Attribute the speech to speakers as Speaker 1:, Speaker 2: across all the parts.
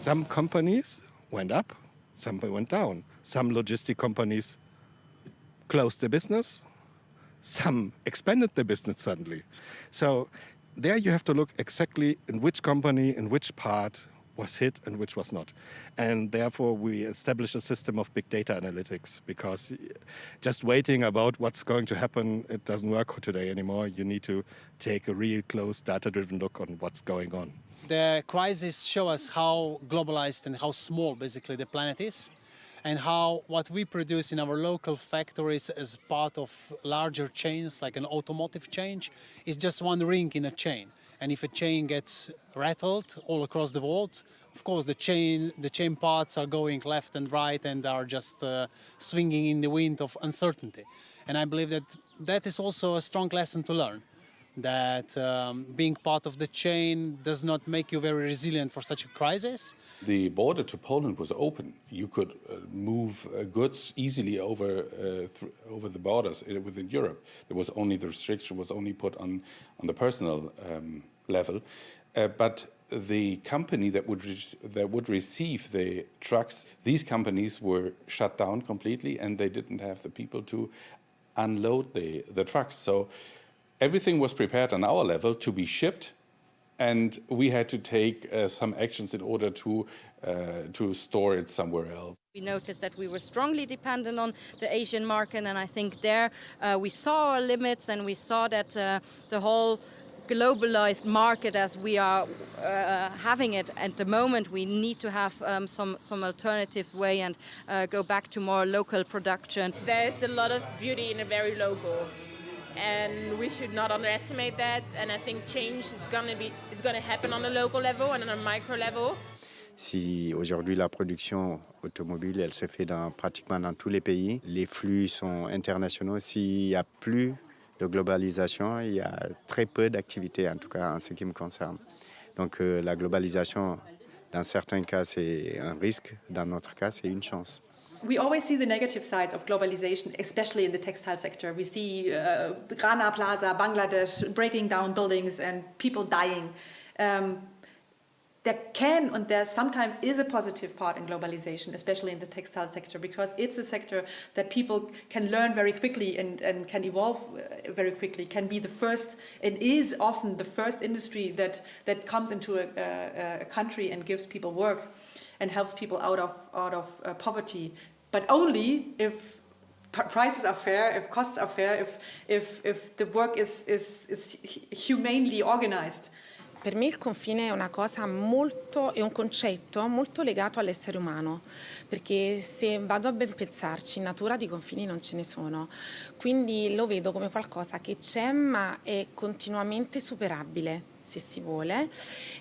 Speaker 1: Some companies went up, some went down. Some logistic companies closed their business, some expanded their business suddenly. So there you have to look exactly in which company, in which part was hit and which was not. And therefore we established a system of big data analytics, because just waiting about what's going to happen, it doesn't work today anymore. You need to take a real close data-driven look on what's going on.
Speaker 2: The crisis shows us how globalized and how small basically the planet is, and how what we produce in our local factories as part of larger chains, like an automotive chain, is just one ring in a chain. And if a chain gets rattled all across the world, of course the chain parts are going left and right and are just swinging in the wind of uncertainty. And I believe that that is also a strong lesson to learn, that being part of the chain does not make you very resilient for such a crisis.
Speaker 3: The border to Poland was open. You could move goods easily over the borders within Europe. There was only the restriction was only put on the personal level, but the company that would receive the trucks, these companies were shut down completely, and they didn't have the people to unload the trucks. So everything was prepared on our level to be shipped, and we had to take some actions in order to store it somewhere else.
Speaker 4: We noticed that we were strongly dependent on the Asian market, and I think there we saw our limits, and we saw that the whole globalized market as we are having it at the moment, we need to have some alternative way and go back to more local production.
Speaker 5: There's a lot of beauty in a very local, and we should not underestimate that. And I think change is going to happen on a local level and on a micro level.
Speaker 6: Si aujourd'hui la production automobile, elle se fait pratiquement dans tous les pays, les flux sont internationaux. S'il n'y a plus de globalisation, il y a très peu d'activités, en tout cas en ce qui me concerne. Donc la globalisation, dans certains cas, c'est un risque, dans notre cas, c'est une chance.
Speaker 7: We always see the negative sides of globalization, especially in the textile sector. We see Rana Plaza, Bangladesh, breaking down buildings and people dying. There can and there sometimes is a positive part in globalization, especially in the textile sector, because it's a sector that people can learn very quickly and can evolve very quickly, can be the first, and is often the first industry that comes into a country and gives people work and helps people out of poverty. But only if prices are fair, if costs are fair, if the work is humanely organized.
Speaker 8: Per me il confine è è un concetto molto legato all'essere umano, perché se vado a ben pensarci, in natura di confini non ce ne sono, quindi lo vedo come qualcosa che c'è ma è continuamente superabile, se si vuole,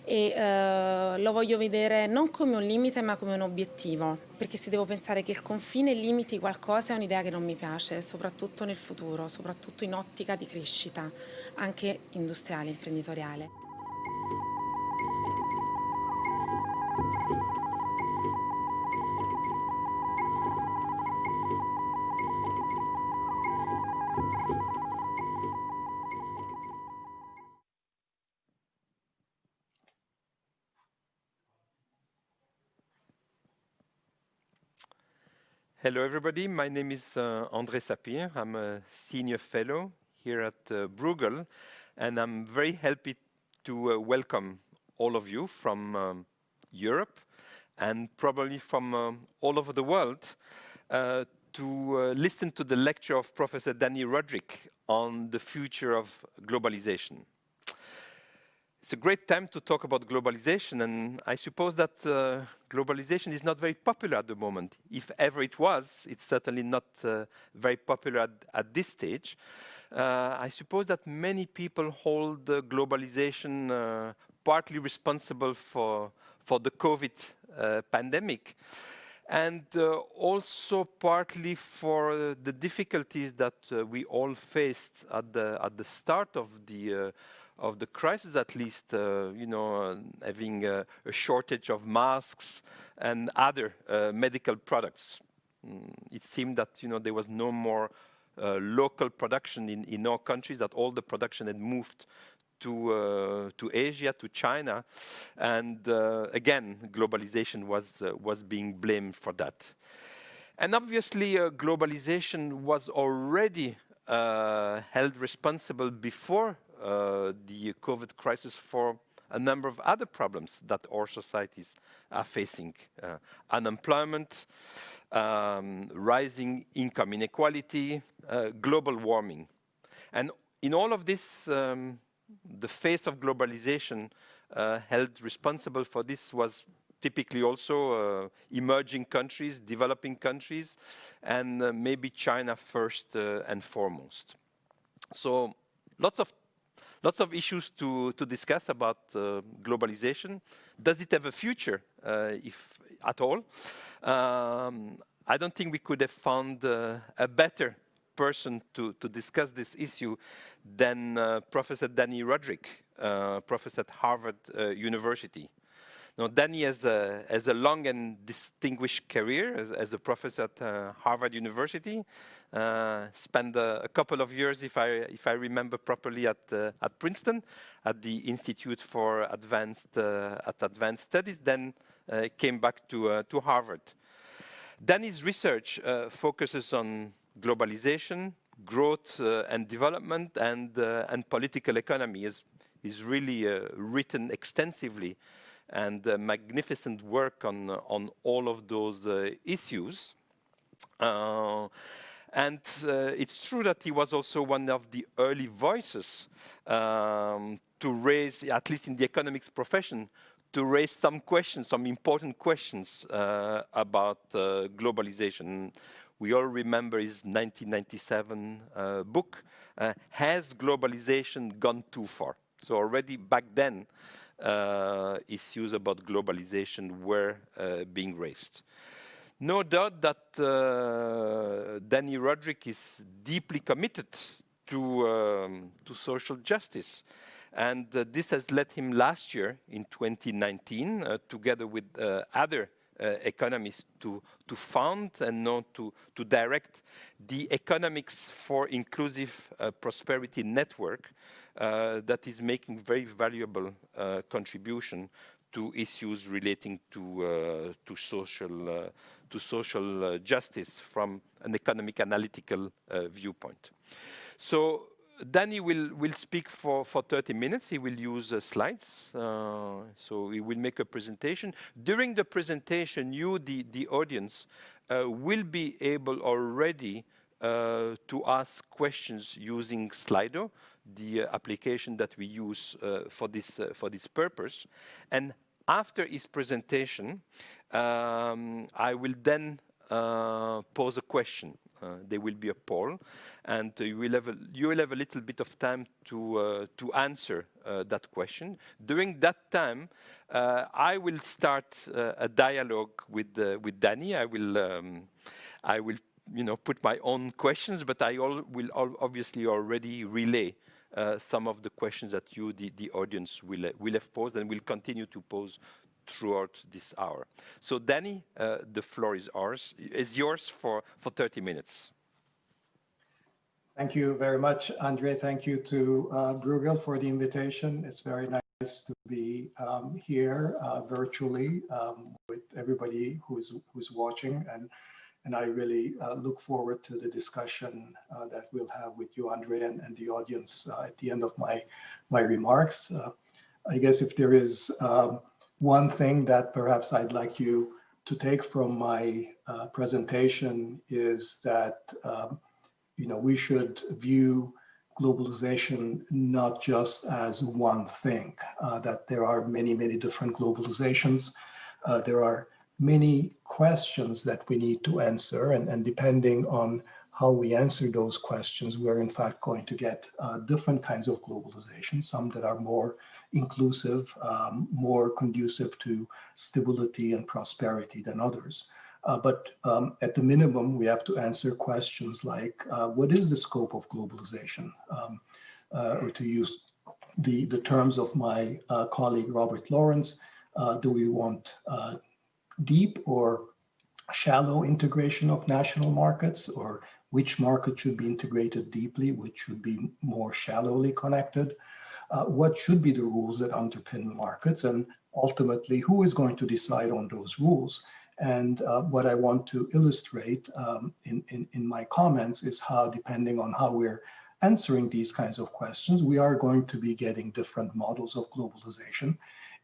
Speaker 8: e lo voglio vedere non come un limite ma come un obiettivo, perché se devo pensare che il confine limiti qualcosa è un'idea che non mi piace, soprattutto nel futuro, soprattutto in ottica di crescita, anche industriale, imprenditoriale.
Speaker 9: Hello everybody, my name is André Sapir. I'm a senior fellow here at Bruegel, and I'm very happy to welcome all of you from Europe and probably from all over the world to listen to the lecture of Professor Dani Rodrik on the future of globalization. It's a great time to talk about globalization, and I suppose that globalization is not very popular at the moment. If ever it was, it's certainly not very popular at this stage. I suppose that many people hold globalization partly responsible for the COVID pandemic, and also partly for the difficulties that we all faced at the start of the crisis, at least, having a shortage of masks and other medical products. It seemed that there was no more local production in our countries, that all the production had moved to Asia, to China, and again, globalization was being blamed for that. And obviously, globalization was already held responsible before the COVID crisis for a number of other problems that our societies are facing. Unemployment, rising income inequality, global warming. And in all of this, the face of globalization held responsible for this was typically also emerging countries, developing countries, and maybe China first and foremost. So lots of issues to discuss about globalization. Does it have a future, if at all? I don't think we could have found a better person to discuss this issue than Professor Dani Rodrik, professor at Harvard University. Now, Dani has a long and distinguished career as a professor at Harvard University. Spent a couple of years, if I remember properly, at Princeton, at the Institute for Advanced Studies. Then came back to Harvard. Dani's research focuses on globalization, growth and development, and political economy. Is really written extensively, and magnificent work on all of those issues. And it's true that he was also one of the early voices to raise, at least in the economics profession, to raise some questions, some important questions about globalization. We all remember his 1997 book, Has Globalization Gone Too Far? So already back then, issues about globalization were being raised. No doubt that Dani Rodrik is deeply committed to social justice. And this has led him last year, in 2019, together with other economists, to found and now to direct the Economics for Inclusive Prosperity Network that is making very valuable contribution to issues relating to social justice from an economic analytical viewpoint. So Dani will speak for 30 minutes. He will use slides. So he will make a presentation. During the presentation, you, the audience, will be able already to ask questions using Slido, the application that we use for this purpose. And after his presentation, I will then pose a question. There will be a poll, and you will have a little bit of time to answer that question. During that time, I will start a dialogue with Dani. I will put my own questions, but I will obviously already relay some of the questions that you, the audience, will have posed and will continue to pose throughout this hour. So Dani, the floor is yours for 30 minutes.
Speaker 10: Thank you very much, André. Thank you to Bruegel for the invitation. It's very nice to be here virtually with everybody who's watching, and I really look forward to the discussion that we'll have with you, André, and the audience at the end of my remarks. I guess if there is one thing that perhaps I'd like you to take from my presentation is that we should view globalization not just as one thing, that there are many, many different globalizations. There are many questions that we need to answer, and depending on how we answer those questions, we're in fact going to get different kinds of globalization, some that are more inclusive, more conducive to stability and prosperity than others. But at the minimum, we have to answer questions like, what is the scope of globalization? Or to use the terms of my colleague, Robert Lawrence, do we want deep or shallow integration of national markets, or which market should be integrated deeply, which should be more shallowly connected? what should be the rules that underpin markets, and ultimately who is going to decide on those rules. And what I want to illustrate in my comments is how, depending on how we're answering these kinds of questions, we are going to be getting different models of globalization.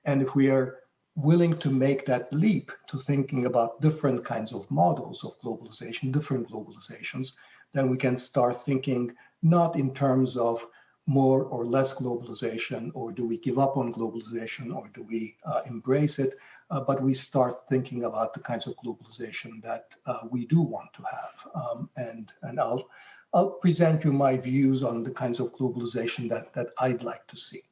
Speaker 10: And if we are willing to make that leap to thinking about different kinds of models of globalization, different globalizations, then we can start thinking not in terms of more or less globalization, or do we give up on globalization, or do we embrace it, but we start thinking about the kinds of globalization that we do want to have. And I'll present you my views on the kinds of globalization that I'd like to see.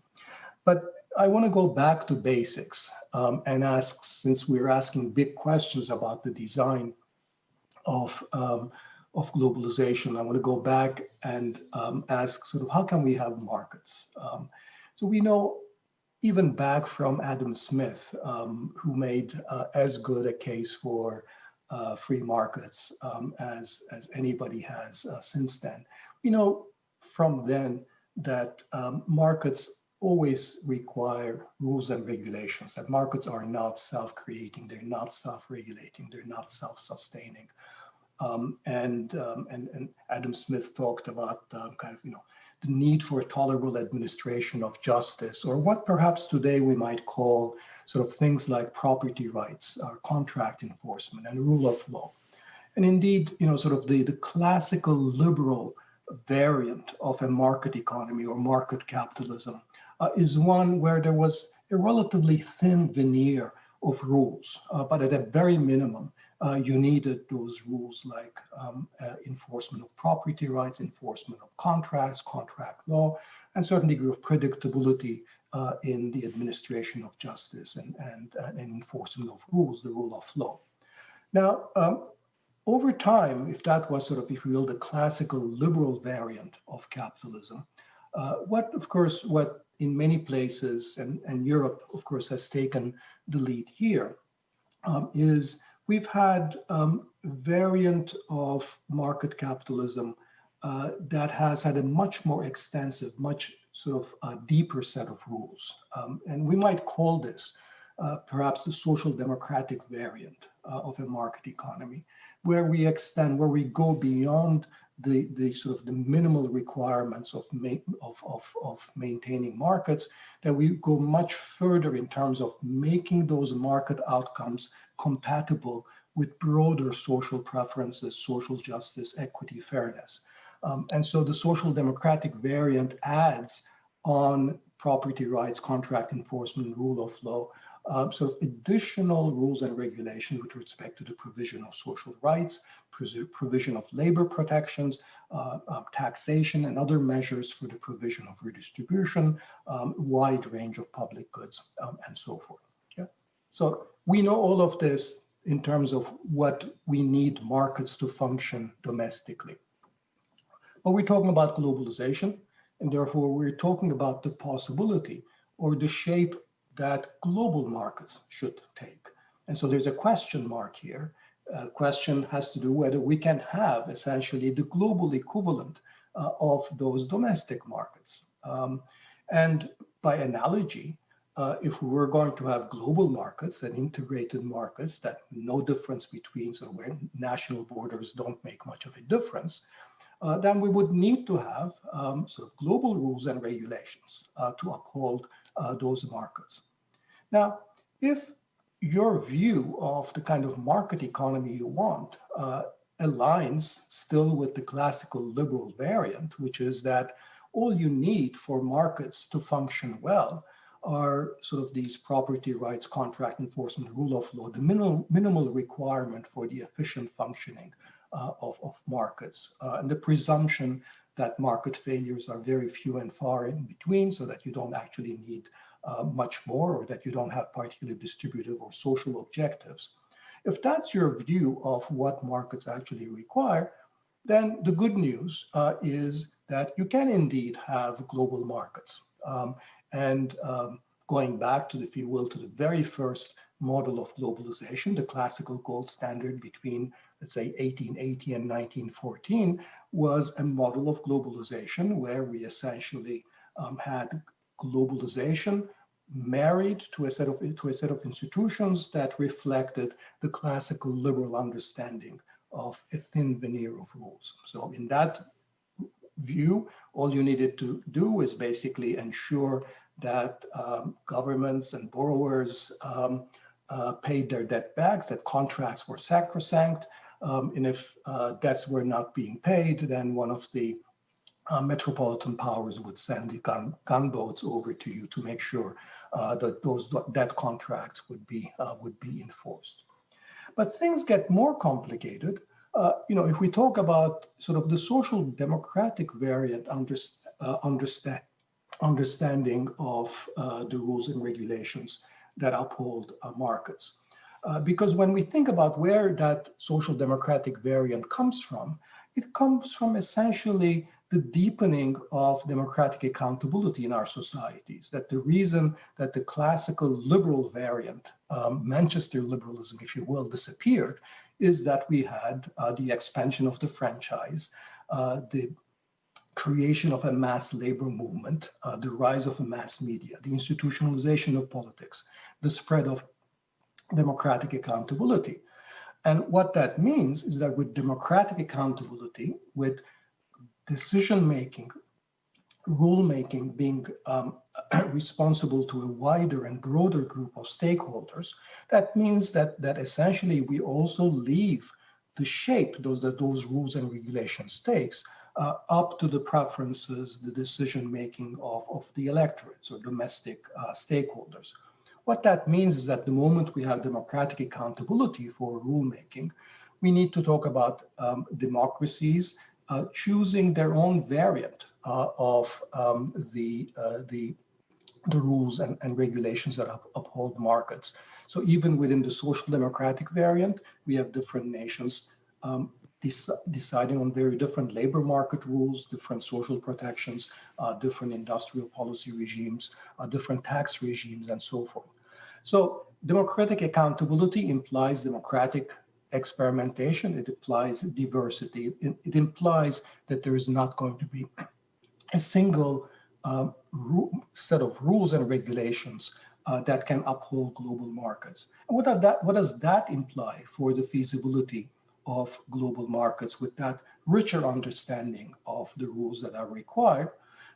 Speaker 10: But I want to go back to basics and ask, since we're asking big questions about the design of globalization, I want to go back and ask sort of how can we have markets? So we know even back from Adam Smith, who made as good a case for free markets as anybody has since then. We know from then that markets always require rules and regulations, that markets are not self-creating, they're not self-regulating, they're not self-sustaining. And Adam Smith talked about kind of, the need for a tolerable administration of justice, or what perhaps today we might call sort of things like property rights, contract enforcement, and rule of law. And indeed, sort of the classical liberal variant of a market economy or market capitalism is one where there was a relatively thin veneer of rules, but at a very minimum, you needed those rules like enforcement of property rights, enforcement of contracts, contract law, and certain degree of predictability in the administration of justice and enforcement of rules, the rule of law. Now, over time, if that was sort of, if you will, the classical liberal variant of capitalism, what in many places, and Europe, of course, has taken the lead here, is we've had a variant of market capitalism that has had a much more extensive, much sort of deeper set of rules. And we might call this perhaps the social democratic variant of a market economy, where we go beyond the sort of the minimal requirements of maintaining markets, that we go much further in terms of making those market outcomes compatible with broader social preferences, social justice, equity, fairness. And so the social democratic variant adds on property rights, contract enforcement, rule of law, sort of additional rules and regulations with respect to the provision of social rights, provision of labor protections, taxation, and other measures for the provision of redistribution, wide range of public goods, and so forth. Yeah? So we know all of this in terms of what we need markets to function domestically. But we're talking about globalization, and therefore we're talking about the possibility or the shape that global markets should take. And so there's a question mark here. Question has to do whether we can have essentially the global equivalent of those domestic markets. And by analogy, if we were going to have global markets and integrated markets, that no difference between, so where national borders don't make much of a difference, then we would need to have sort of global rules and regulations to uphold those markets. Now, if your view of the kind of market economy you want aligns still with the classical liberal variant, which is that all you need for markets to function well are sort of these property rights, contract enforcement, rule of law, the minimal requirement for the efficient functioning of markets, and the presumption that market failures are very few and far in between, so that you don't actually need much more, or that you don't have particularly distributive or social objectives. If that's your view of what markets actually require, then the good news is that you can indeed have global markets. Going back to, if you will, to the very first model of globalization, the classical gold standard between, let's say, 1880 and 1914, was a model of globalization where we essentially had globalization married to a set of institutions that reflected the classical liberal understanding of a thin veneer of rules. So in that view, all you needed to do is basically ensure that governments and borrowers paid their debt back, that contracts were sacrosanct, and if debts were not being paid, then one of the metropolitan powers would send the gunboats over to you to make sure that those debt contracts would be enforced. But things get more complicated. If we talk about sort of the social democratic variant understanding of the rules and regulations that uphold markets. Because when we think about where that social democratic variant comes from, it comes from essentially the deepening of democratic accountability in our societies. That the reason that the classical liberal variant, Manchester liberalism, if you will, disappeared, is that we had the expansion of the franchise, the creation of a mass labor movement, the rise of a mass media, the institutionalization of politics, the spread of democratic accountability. And what that means is that with democratic accountability, with decision-making, rule-making being responsible to a wider and broader group of stakeholders, that means that essentially we also leave the shape those rules and regulations takes up to the preferences, the decision-making of the electorates or domestic stakeholders. What that means is that the moment we have democratic accountability for rulemaking, we need to talk about democracies choosing their own variant of the rules and regulations that uphold markets. So even within the social democratic variant, we have different nations deciding on very different labor market rules, different social protections, different industrial policy regimes, different tax regimes, and so forth. So democratic accountability implies democratic experimentation. It implies diversity. It implies that there is not going to be a single set of rules and regulations that can uphold global markets. And what does that imply for the feasibility of global markets with that richer understanding of the rules that are required?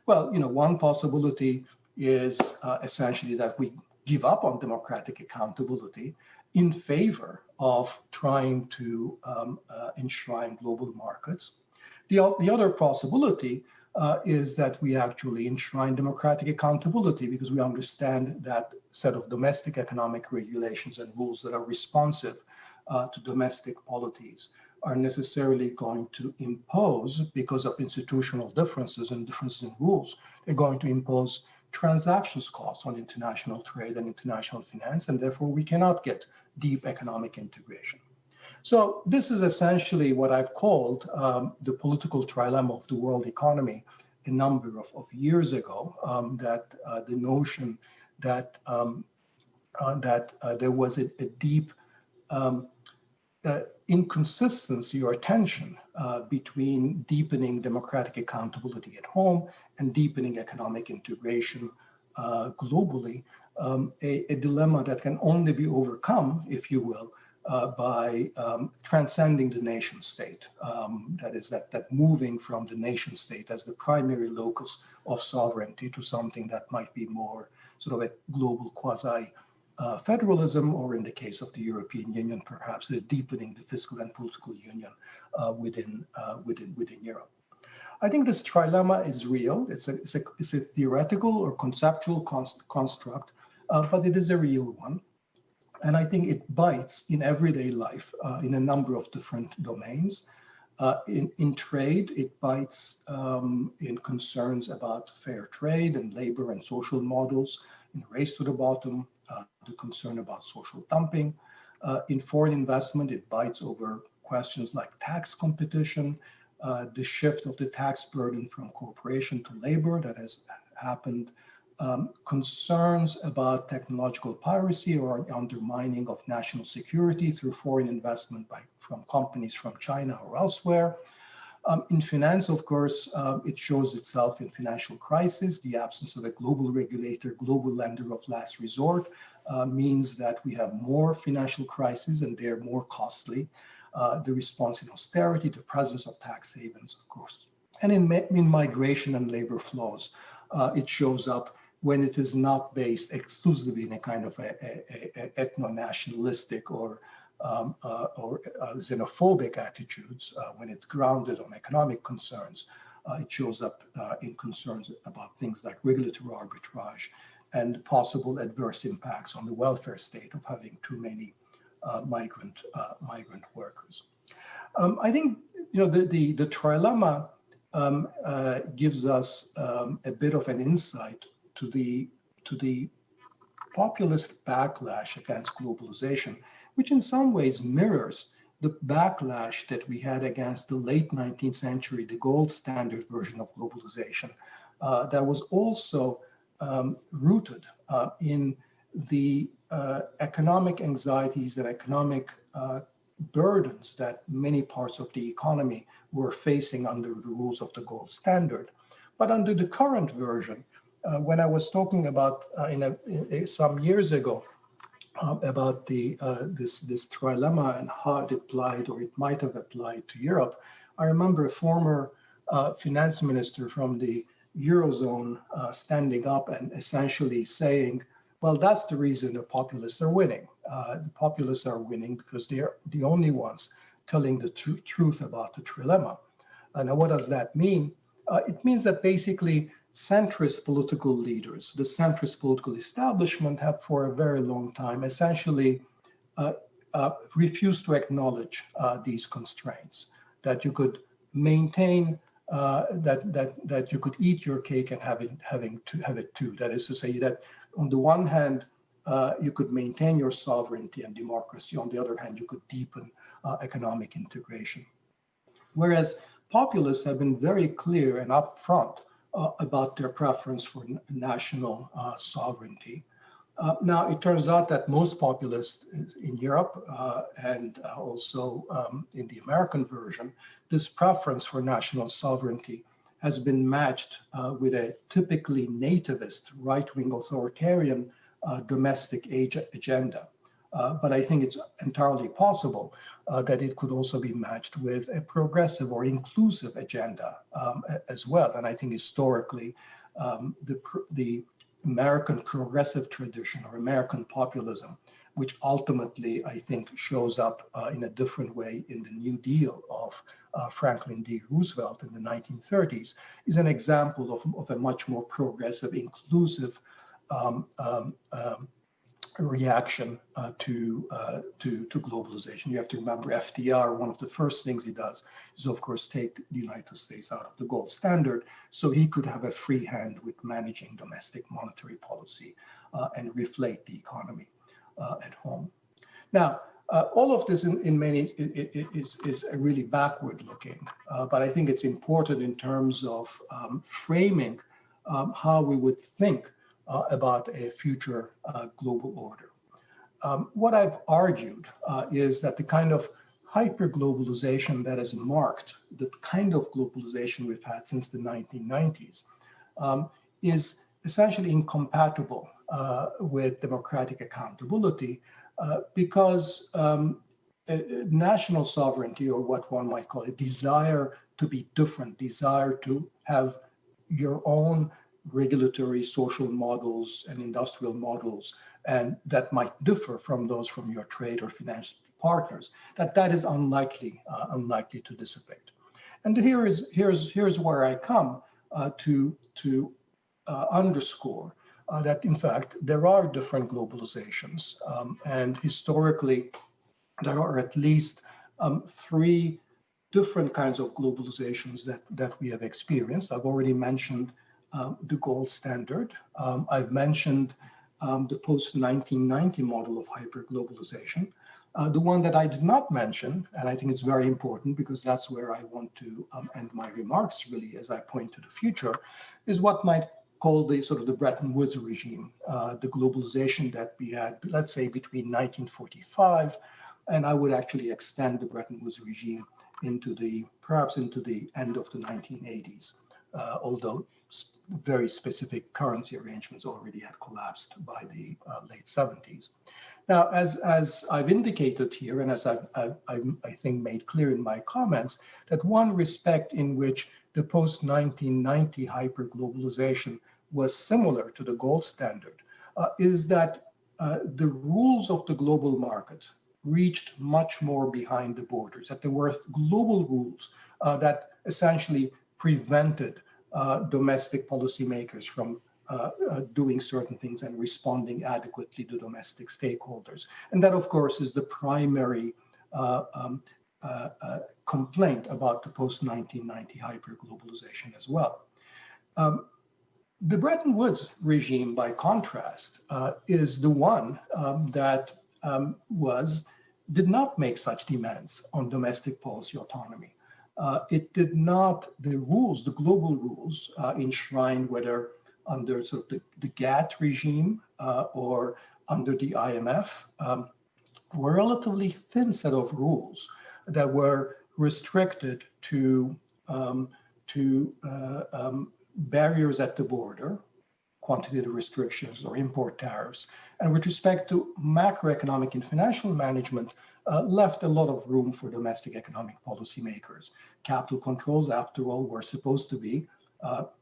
Speaker 10: Well, one possibility is essentially that we give up on democratic accountability in favor of trying to enshrine global markets. The other possibility is that we actually enshrine democratic accountability because we understand that set of domestic economic regulations and rules that are responsive to domestic polities are necessarily going to impose, because of institutional differences and differences in rules, they're going to impose transactions costs on international trade and international finance, and therefore we cannot get deep economic integration. So this is essentially what I've called the political trilemma of the world economy a number of years ago, that the notion that there was a deep inconsistency or tension between deepening democratic accountability at home and deepening economic integration globally, a dilemma that can only be overcome, if you will, by transcending the nation state. That is, that moving from the nation state as the primary locus of sovereignty to something that might be more sort of a global quasi-federalism, or in the case of the European Union, perhaps the deepening the fiscal and political union within Europe. I think this trilemma is real. It's a theoretical or conceptual construct, but it is a real one. And I think it bites in everyday life in a number of different domains. In trade, it bites in concerns about fair trade and labor and social models, in race to the bottom, the concern about social dumping. In foreign investment, it bites over questions like tax competition, the shift of the tax burden from corporation to labor that has happened, concerns about technological piracy or undermining of national security through foreign investment from companies from China or elsewhere, In finance, of course, it shows itself in financial crisis. The absence of a global regulator, global lender of last resort means that we have more financial crises and they're more costly. The response in austerity, the presence of tax havens, of course. And in migration and labor flows, it shows up when it is not based exclusively in a kind of ethno-nationalistic or xenophobic attitudes, when it's grounded on economic concerns. It shows up in concerns about things like regulatory arbitrage and possible adverse impacts on the welfare state of having too many migrant workers. I think the trilemma gives us a bit of an insight to the populist backlash against globalization, which in some ways mirrors the backlash that we had against the late 19th century, the gold standard version of globalization, that was also rooted in the economic anxieties and economic burdens that many parts of the economy were facing under the rules of the gold standard. But under the current version, when I was talking about some years ago about this trilemma and how it applied, or it might have applied to Europe, I remember a former finance minister from the Eurozone standing up and essentially saying, well, that's the reason the populists are winning. The populists are winning because they're the only ones telling the truth about the trilemma. Now, what does that mean? It means that basically centrist political leaders, the centrist political establishment, have for a very long time essentially refused to acknowledge these constraints, that you could maintain, that you could eat your cake and have it too. That is to say that on the one hand, you could maintain your sovereignty and democracy. On the other hand, you could deepen economic integration. Whereas populists have been very clear and upfront about their preference for national sovereignty. Now, it turns out that most populists in Europe and also in the American version, this preference for national sovereignty has been matched with a typically nativist, right-wing authoritarian domestic agenda. But I think it's entirely possible that it could also be matched with a progressive or inclusive agenda as well. And I think historically, the American progressive tradition or American populism, which ultimately I think shows up in a different way in the New Deal of Franklin D. Roosevelt in the 1930s, is an example of a much more progressive, inclusive reaction to globalization. You have to remember FDR, one of the first things he does is, of course, take the United States out of the gold standard so he could have a free hand with managing domestic monetary policy and reflate the economy at home. Now, all of this in many is really backward looking, but I think it's important in terms of framing how we would think about a future global order. What I've argued is that the kind of hyperglobalization that has marked the kind of globalization we've had since the 1990s is essentially incompatible with democratic accountability because national sovereignty, or what one might call a desire to be different, desire to have your own regulatory social models and industrial models, and that might differ from those from your trade or financial partners, that is unlikely to dissipate. And here's where I come to underscore that in fact there are different globalizations, and historically there are at least three different kinds of globalizations that we have experienced. I've already mentioned the gold standard. I've mentioned the post-1990 model of hyperglobalization. The one that I did not mention, and I think it's very important because that's where I want to end my remarks really as I point to the future, is what might call the sort of the Bretton Woods regime, the globalization that we had, let's say, between 1945, and I would actually extend the Bretton Woods regime perhaps into the end of the 1980s, although very specific currency arrangements already had collapsed by the late 70s. Now, as I've indicated here, and as I think made clear in my comments, that one respect in which the post-1990 hyperglobalization was similar to the gold standard is that the rules of the global market reached much more behind the borders, that there were global rules that essentially prevented domestic policymakers from doing certain things and responding adequately to domestic stakeholders. And that, of course, is the primary complaint about the post-1990 hyperglobalization as well. The Bretton Woods regime, by contrast, is the one that did not make such demands on domestic policy autonomy. It did not, the global rules enshrined, whether under sort of the GATT regime or under the IMF, were a relatively thin set of rules that were restricted to barriers at the border, quantitative restrictions or import tariffs, and with respect to macroeconomic and financial management, left a lot of room for domestic economic policymakers. Capital controls, after all, were supposed to be,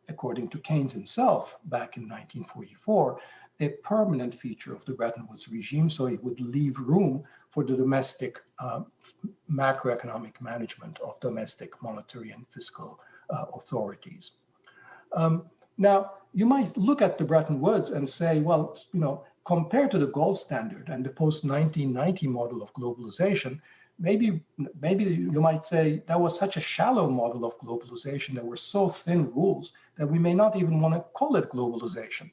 Speaker 10: according to Keynes himself back in 1944, a permanent feature of the Bretton Woods regime, so it would leave room for the domestic macroeconomic management of domestic monetary and fiscal authorities. Now, you might look at the Bretton Woods and say, well, compared to the gold standard and the post-1990 model of globalization, maybe you might say that was such a shallow model of globalization, there were so thin rules that we may not even want to call it globalization.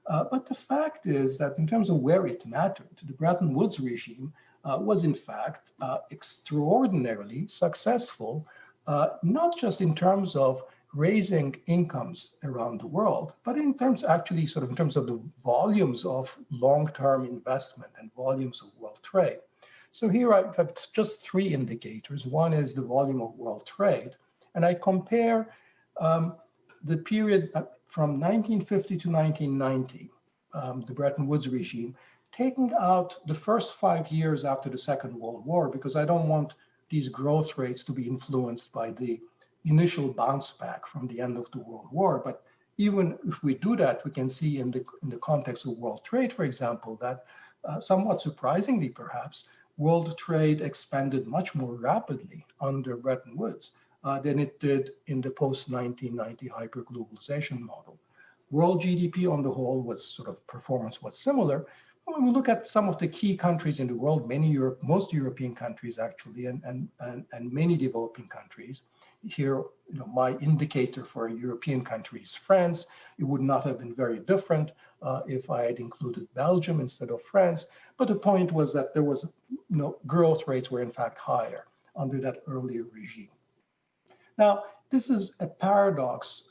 Speaker 10: But the fact is that in terms of where it mattered, the Bretton Woods regime was in fact extraordinarily successful, not just in terms of raising incomes around the world, but in terms actually sort of in terms of the volumes of long-term investment and volumes of world trade. So here I have just three indicators. One is the volume of world trade, and I compare the period from 1950 to 1990, the Bretton Woods regime, taking out the first 5 years after the Second World War, because I don't want these growth rates to be influenced by the initial bounce back from the end of the World War. But even if we do that, we can see in the context of world trade, for example, that somewhat surprisingly perhaps, world trade expanded much more rapidly under Bretton Woods than it did in the post-1990 hyperglobalization model. World GDP on the whole performance was similar. When we look at some of the key countries in the world, most European countries actually, and many developing countries, here, my indicator for a European country is France. It would not have been very different if I had included Belgium instead of France. But the point was that there was, growth rates were in fact higher under that earlier regime. Now, this is a paradox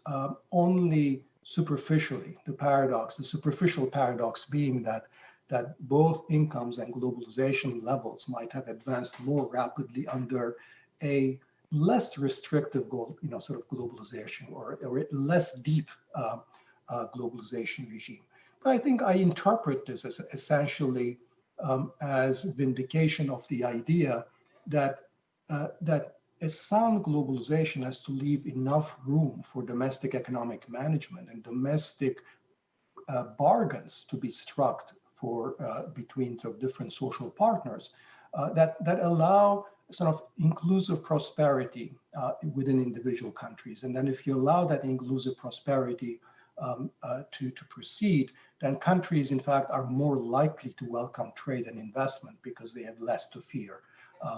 Speaker 10: only superficially. The superficial paradox being that both incomes and globalization levels might have advanced more rapidly under a less restrictive globalization or a less deep globalization regime. But I think I interpret this as essentially as vindication of the idea that a sound globalization has to leave enough room for domestic economic management and domestic bargains to be struck between different social partners that allow sort of inclusive prosperity within individual countries. And then if you allow that inclusive prosperity to proceed, then countries, in fact, are more likely to welcome trade and investment because they have less to fear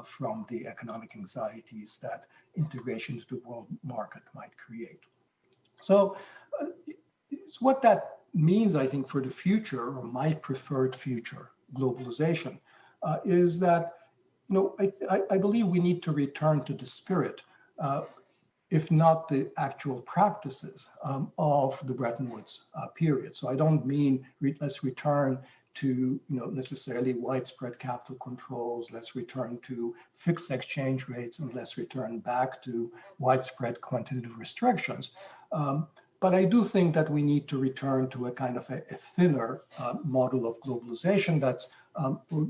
Speaker 10: from the economic anxieties that integration into the world market might create. So it's what that means, I think, for the future, or my preferred future, globalization, is that I believe we need to return to the spirit, if not the actual practices of the Bretton Woods period. So I don't mean let's return to necessarily widespread capital controls. Let's return to fixed exchange rates, and let's return back to widespread quantitative restrictions. But I do think that we need to return to a kind of a thinner model of globalization that's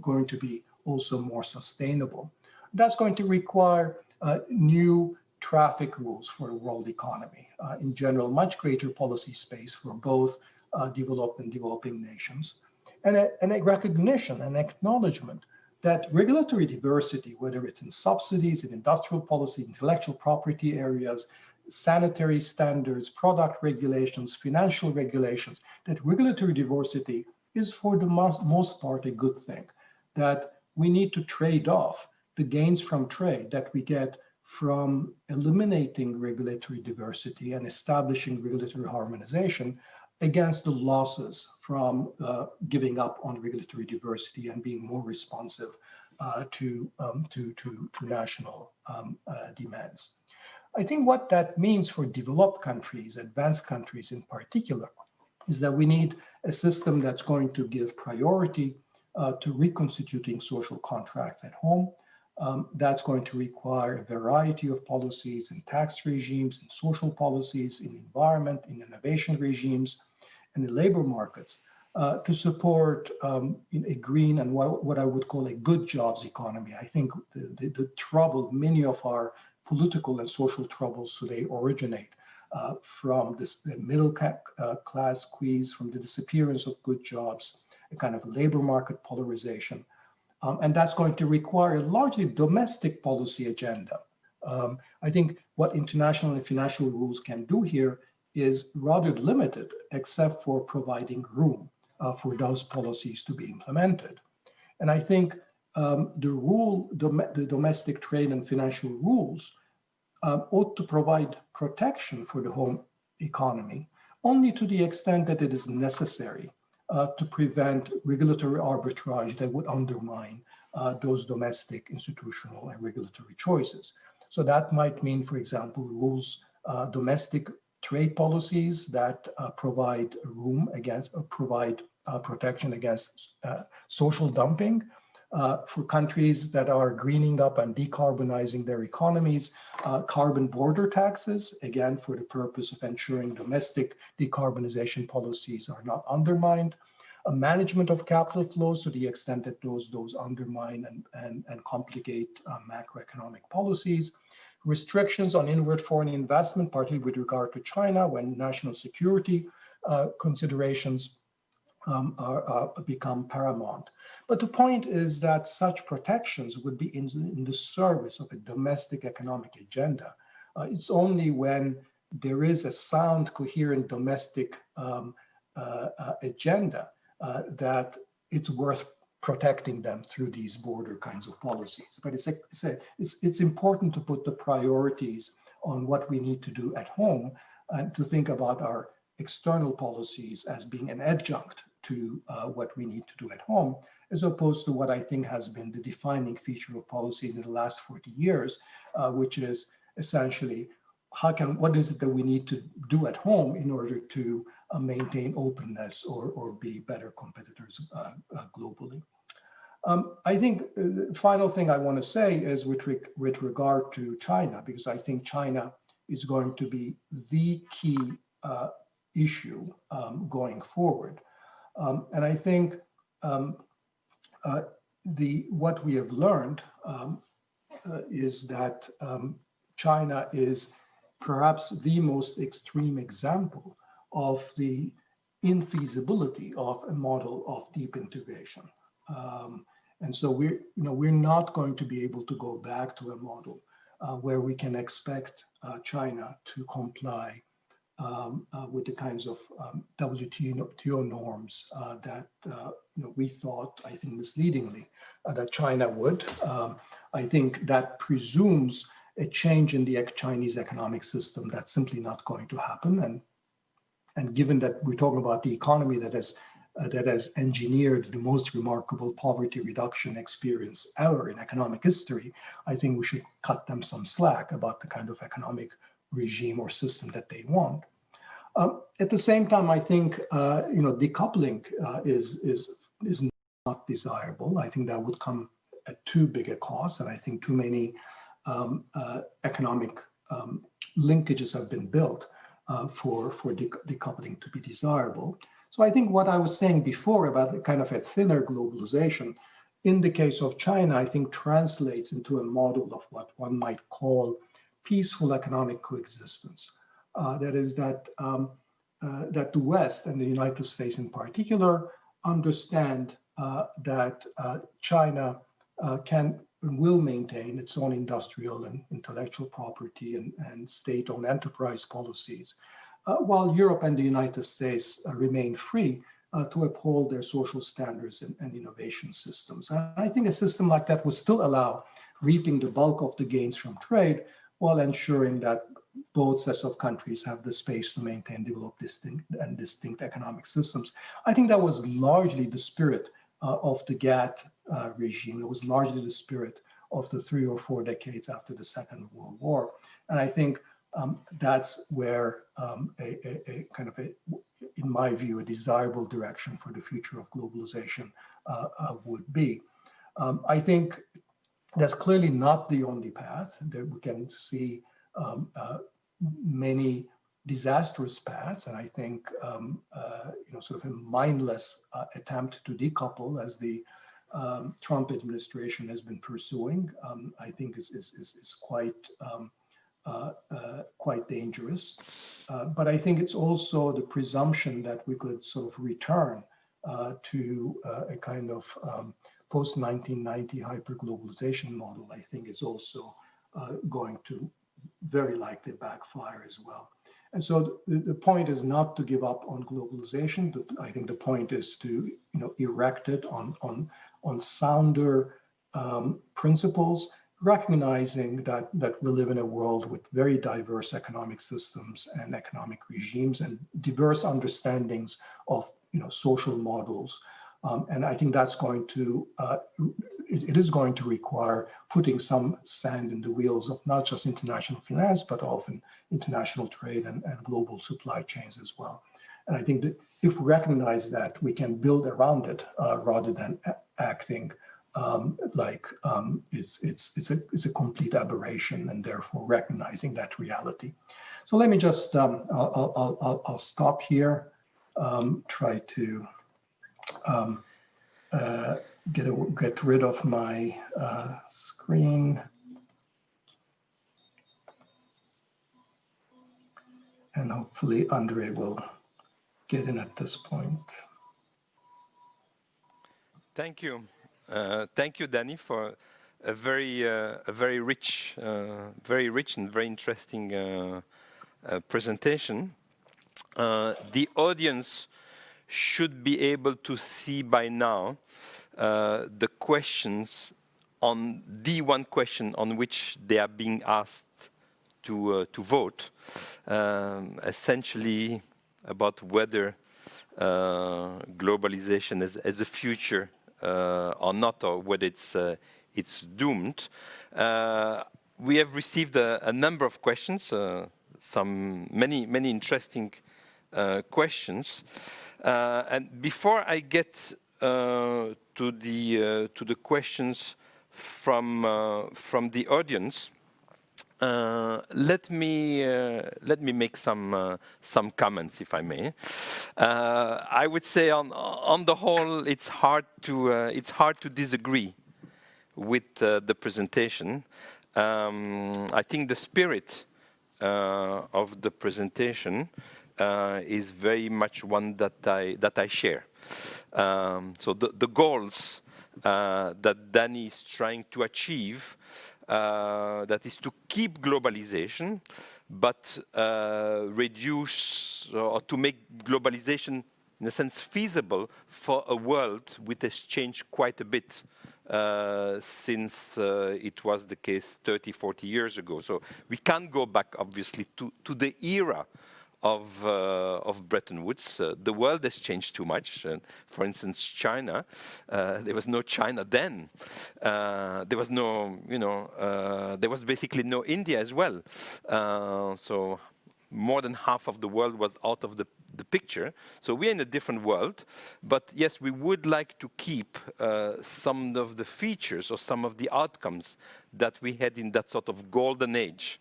Speaker 10: going to be also more sustainable. That's going to require new traffic rules for the world economy. In general, much greater policy space for both developed and developing nations, and a recognition and acknowledgement that regulatory diversity, whether it's in subsidies, in industrial policy, intellectual property areas, sanitary standards, product regulations, financial regulations, that regulatory diversity is for the most part a good thing, that we need to trade off the gains from trade that we get from eliminating regulatory diversity and establishing regulatory harmonization against the losses from giving up on regulatory diversity and being more responsive to national demands. I think what that means for developed countries, advanced countries in particular, is that we need a system that's going to give priority to reconstituting social contracts at home. That's going to require a variety of policies in tax regimes, in social policies, in environment, in innovation regimes, and in labor markets to support a green and what I would call a good jobs economy. I think the trouble, many of our political and social troubles today originate from the middle class squeeze, from the disappearance of good jobs, a kind of labor market polarization. And that's going to require a largely domestic policy agenda. I think what international and financial rules can do here is rather limited, except for providing room for those policies to be implemented. And I think the domestic trade and financial rules ought to provide protection for the home economy only to the extent that it is necessary to prevent regulatory arbitrage that would undermine those domestic institutional and regulatory choices. So that might mean, for example, rules, domestic trade policies that provide room against, provide protection against social dumping for countries that are greening up and decarbonizing their economies, carbon border taxes, again, for the purpose of ensuring domestic decarbonization policies are not undermined, a management of capital flows to the extent that those undermine and complicate macroeconomic policies, restrictions on inward foreign investment, particularly with regard to China, when national security considerations become paramount. But the point is that such protections would be in the service of a domestic economic agenda. It's only when there is a sound, coherent domestic agenda that it's worth protecting them through these border kinds of policies. But it's important to put the priorities on what we need to do at home and to think about our external policies as being an adjunct to what we need to do at home, as opposed to what I think has been the defining feature of policies in the last 40 years, which is essentially what is it that we need to do at home in order to maintain openness or be better competitors globally. I think the final thing I want to say is with regard to China, because I think China is going to be the key issue going forward. And I think what we have learned is that China is perhaps the most extreme example of the infeasibility of a model of deep integration. And so we're not going to be able to go back to a model where we can expect China to comply with the kinds of WTO norms that we thought, I think misleadingly, that China would. I think that presumes a change in the Chinese economic system. That's simply not going to happen. And given that we're talking about the economy that has engineered the most remarkable poverty reduction experience ever in economic history, I think we should cut them some slack about the kind of economic regime or system that they want. At the same time, I think decoupling is is not desirable. I think that would come at too big a cost, and I think too many economic linkages have been built for decoupling to be desirable. So I think what I was saying before about kind of a thinner globalization, in the case of China, I think translates into a model of what one might call peaceful economic coexistence. That is that the West and the United States in particular understand that China can and will maintain its own industrial and intellectual property and state-owned enterprise policies, while Europe and the United States remain free to uphold their social standards and innovation systems. And I think a system like that would still allow reaping the bulk of the gains from trade while ensuring that both sets of countries have the space to maintain, develop distinct economic systems. I think that was largely the spirit of the GATT regime. It was largely the spirit of the 3 or 4 decades after the Second World War. And I think that's where a kind of in my view, a desirable direction for the future of globalization would be. I think that's clearly not the only path. That we can see many disastrous paths, and I think sort of a mindless attempt to decouple, as the Trump administration has been pursuing, I think is quite dangerous. But I think it's also the presumption that we could sort of return to a kind of post-1990 hyperglobalization model, I think is also going to very likely backfire as well. And so the point is not to give up on globalization. I think the point is to erect it on sounder principles, recognizing that we live in a world with very diverse economic systems and economic regimes and diverse understandings of social models. And I think that's going to it is going to require putting some sand in the wheels of not just international finance, but often international trade and global supply chains as well. And I think that if we recognize that, we can build around it rather than acting like it's a complete aberration, and therefore recognizing that reality. So let me just I'll stop here. Try to get rid of my screen, and hopefully André will get in at this point.
Speaker 9: Thank you. Thank you, Dani, for a very rich and very interesting presentation. The audience should be able to see by now the questions on the one question on which they are being asked to vote, essentially about whether globalization is a future or not, or whether it's doomed. We have received a number of questions, many interesting questions. And before I get to the questions from the audience, let me make some comments, if I may. I would say, on the whole, it's hard to disagree with the presentation. I think the spirit of the presentation is very much one that I share. So the goals that Dani is trying to achieve, that is to keep globalization, but reduce or to make globalization, in a sense, feasible for a world which has changed quite a bit since it was the case 30, 40 years ago. So we can't go back, obviously, to the era of Bretton Woods. The world has changed too much. For instance, China, there was no China then. There was no, there was basically no India as well. So more than half of the world was out of the picture. So we're in a different world, but yes, we would like to keep some of the features or some of the outcomes that we had in that sort of golden age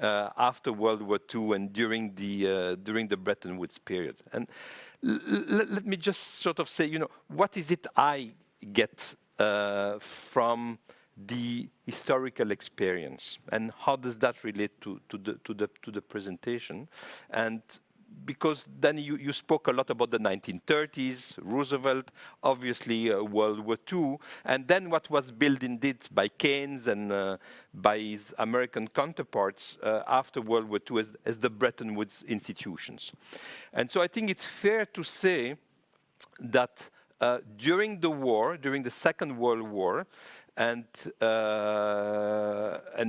Speaker 9: after World War II and during the Bretton Woods period. And let me just sort of say, what is it I get from the historical experience, and how does that relate to the presentation? And because then you spoke a lot about the 1930s, Roosevelt, obviously World War II, and then what was built indeed by Keynes and by his American counterparts after World War II as the Bretton Woods institutions. And so I think it's fair to say that during the war, during the Second World War, and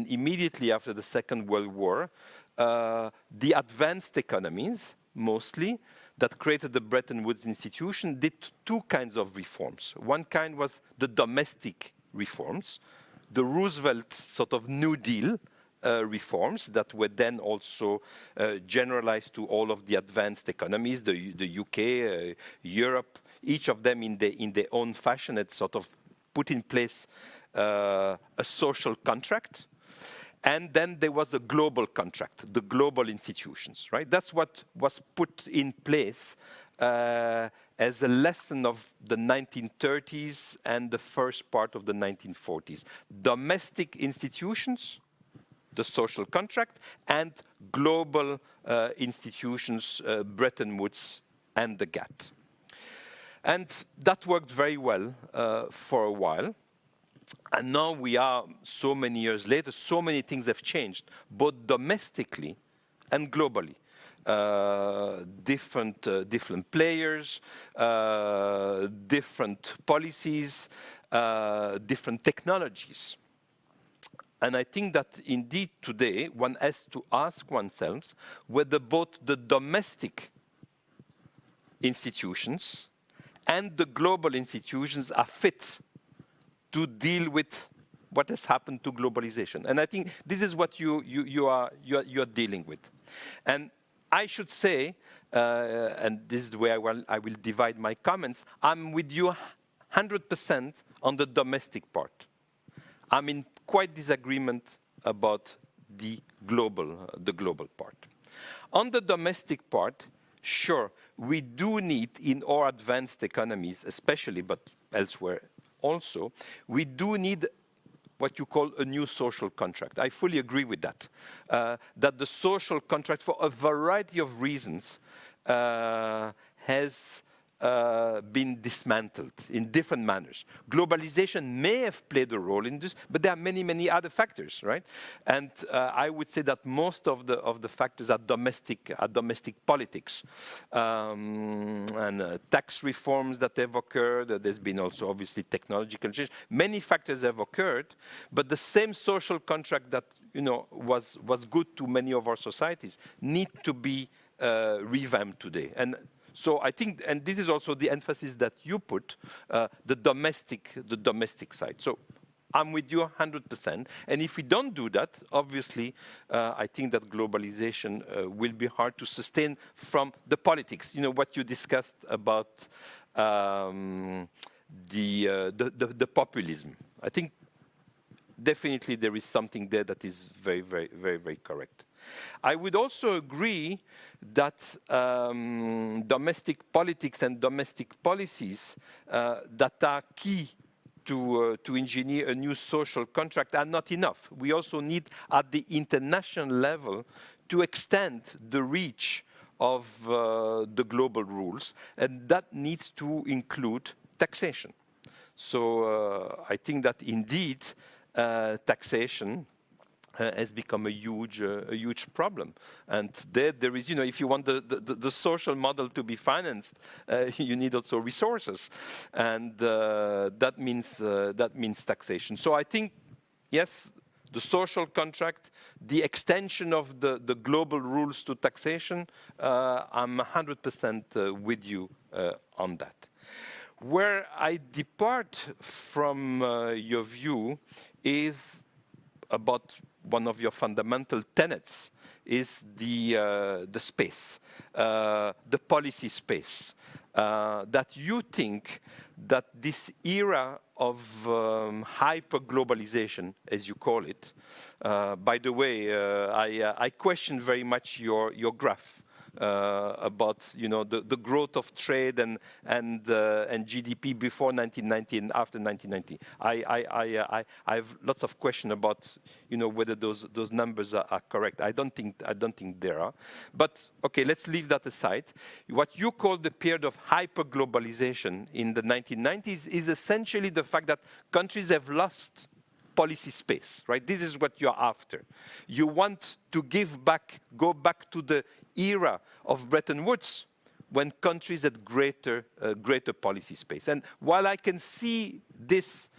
Speaker 9: immediately after the Second World War, the advanced economies, mostly, that created the Bretton Woods institution did two kinds of reforms. One kind was the domestic reforms, the Roosevelt sort of New Deal reforms that were then also generalized to all of the advanced economies, the UK, Europe, each of them in their own fashion had sort of put in place a social contract. And then there was a global contract, the global institutions, right? That's what was put in place as a lesson of the 1930s and the first part of the 1940s. Domestic institutions, the social contract, and global institutions, Bretton Woods and the GATT. And that worked very well for a while. And now we are so many years later, so many things have changed, both domestically and globally. Different players, different policies, different technologies. And I think that indeed today one has to ask oneself whether both the domestic institutions and the global institutions are fit to deal with what has happened to globalization. And I think this is what you are dealing with. And I should say, and this is where I will divide my comments, I'm with you 100% on the domestic part. I'm in quite disagreement about the global part. On the domestic part, sure, we do need in our advanced economies, especially, but elsewhere also, we do need what you call a new social contract. I fully agree with that. That the social contract, for a variety of reasons, has been dismantled in different manners. Globalization may have played a role in this, but there are many, many other factors, right? And I would say that most of the factors are domestic politics. And tax reforms that have occurred, there's been also obviously technological change. Many factors have occurred, but the same social contract that was good to many of our societies need to be revamped today. And so I think, and this is also the emphasis that you put, the domestic side. So I'm with you 100%. And if we don't do that, obviously, I think that globalization will be hard to sustain from the politics. What you discussed about the populism. I think definitely there is something there that is very, very, very, very correct. I would also agree that domestic politics and domestic policies that are key to engineer a new social contract are not enough. We also need, at the international level, to extend the reach of the global rules, and that needs to include taxation. So I think that indeed taxation has become a huge problem. And there is, if you want the social model to be financed, you need also resources. And that means taxation. So I think, yes, the social contract, the extension of the global rules to taxation, I'm 100% with you on that. Where I depart from your view is about one of your fundamental tenets, is the space, the policy space. That you think that this era of hyper-globalization, as you call it, by the way, I question very much your graph about the growth of trade and GDP before 1990 and after 1990. I have lots of questions about whether those numbers are correct. I don't think there are. But okay, let's leave that aside. What you call the period of hyper-globalization in the 1990s is essentially the fact that countries have lost policy space, right? This is what you're after. You want to go back to the era of Bretton Woods, when countries had greater policy space. And while I can see this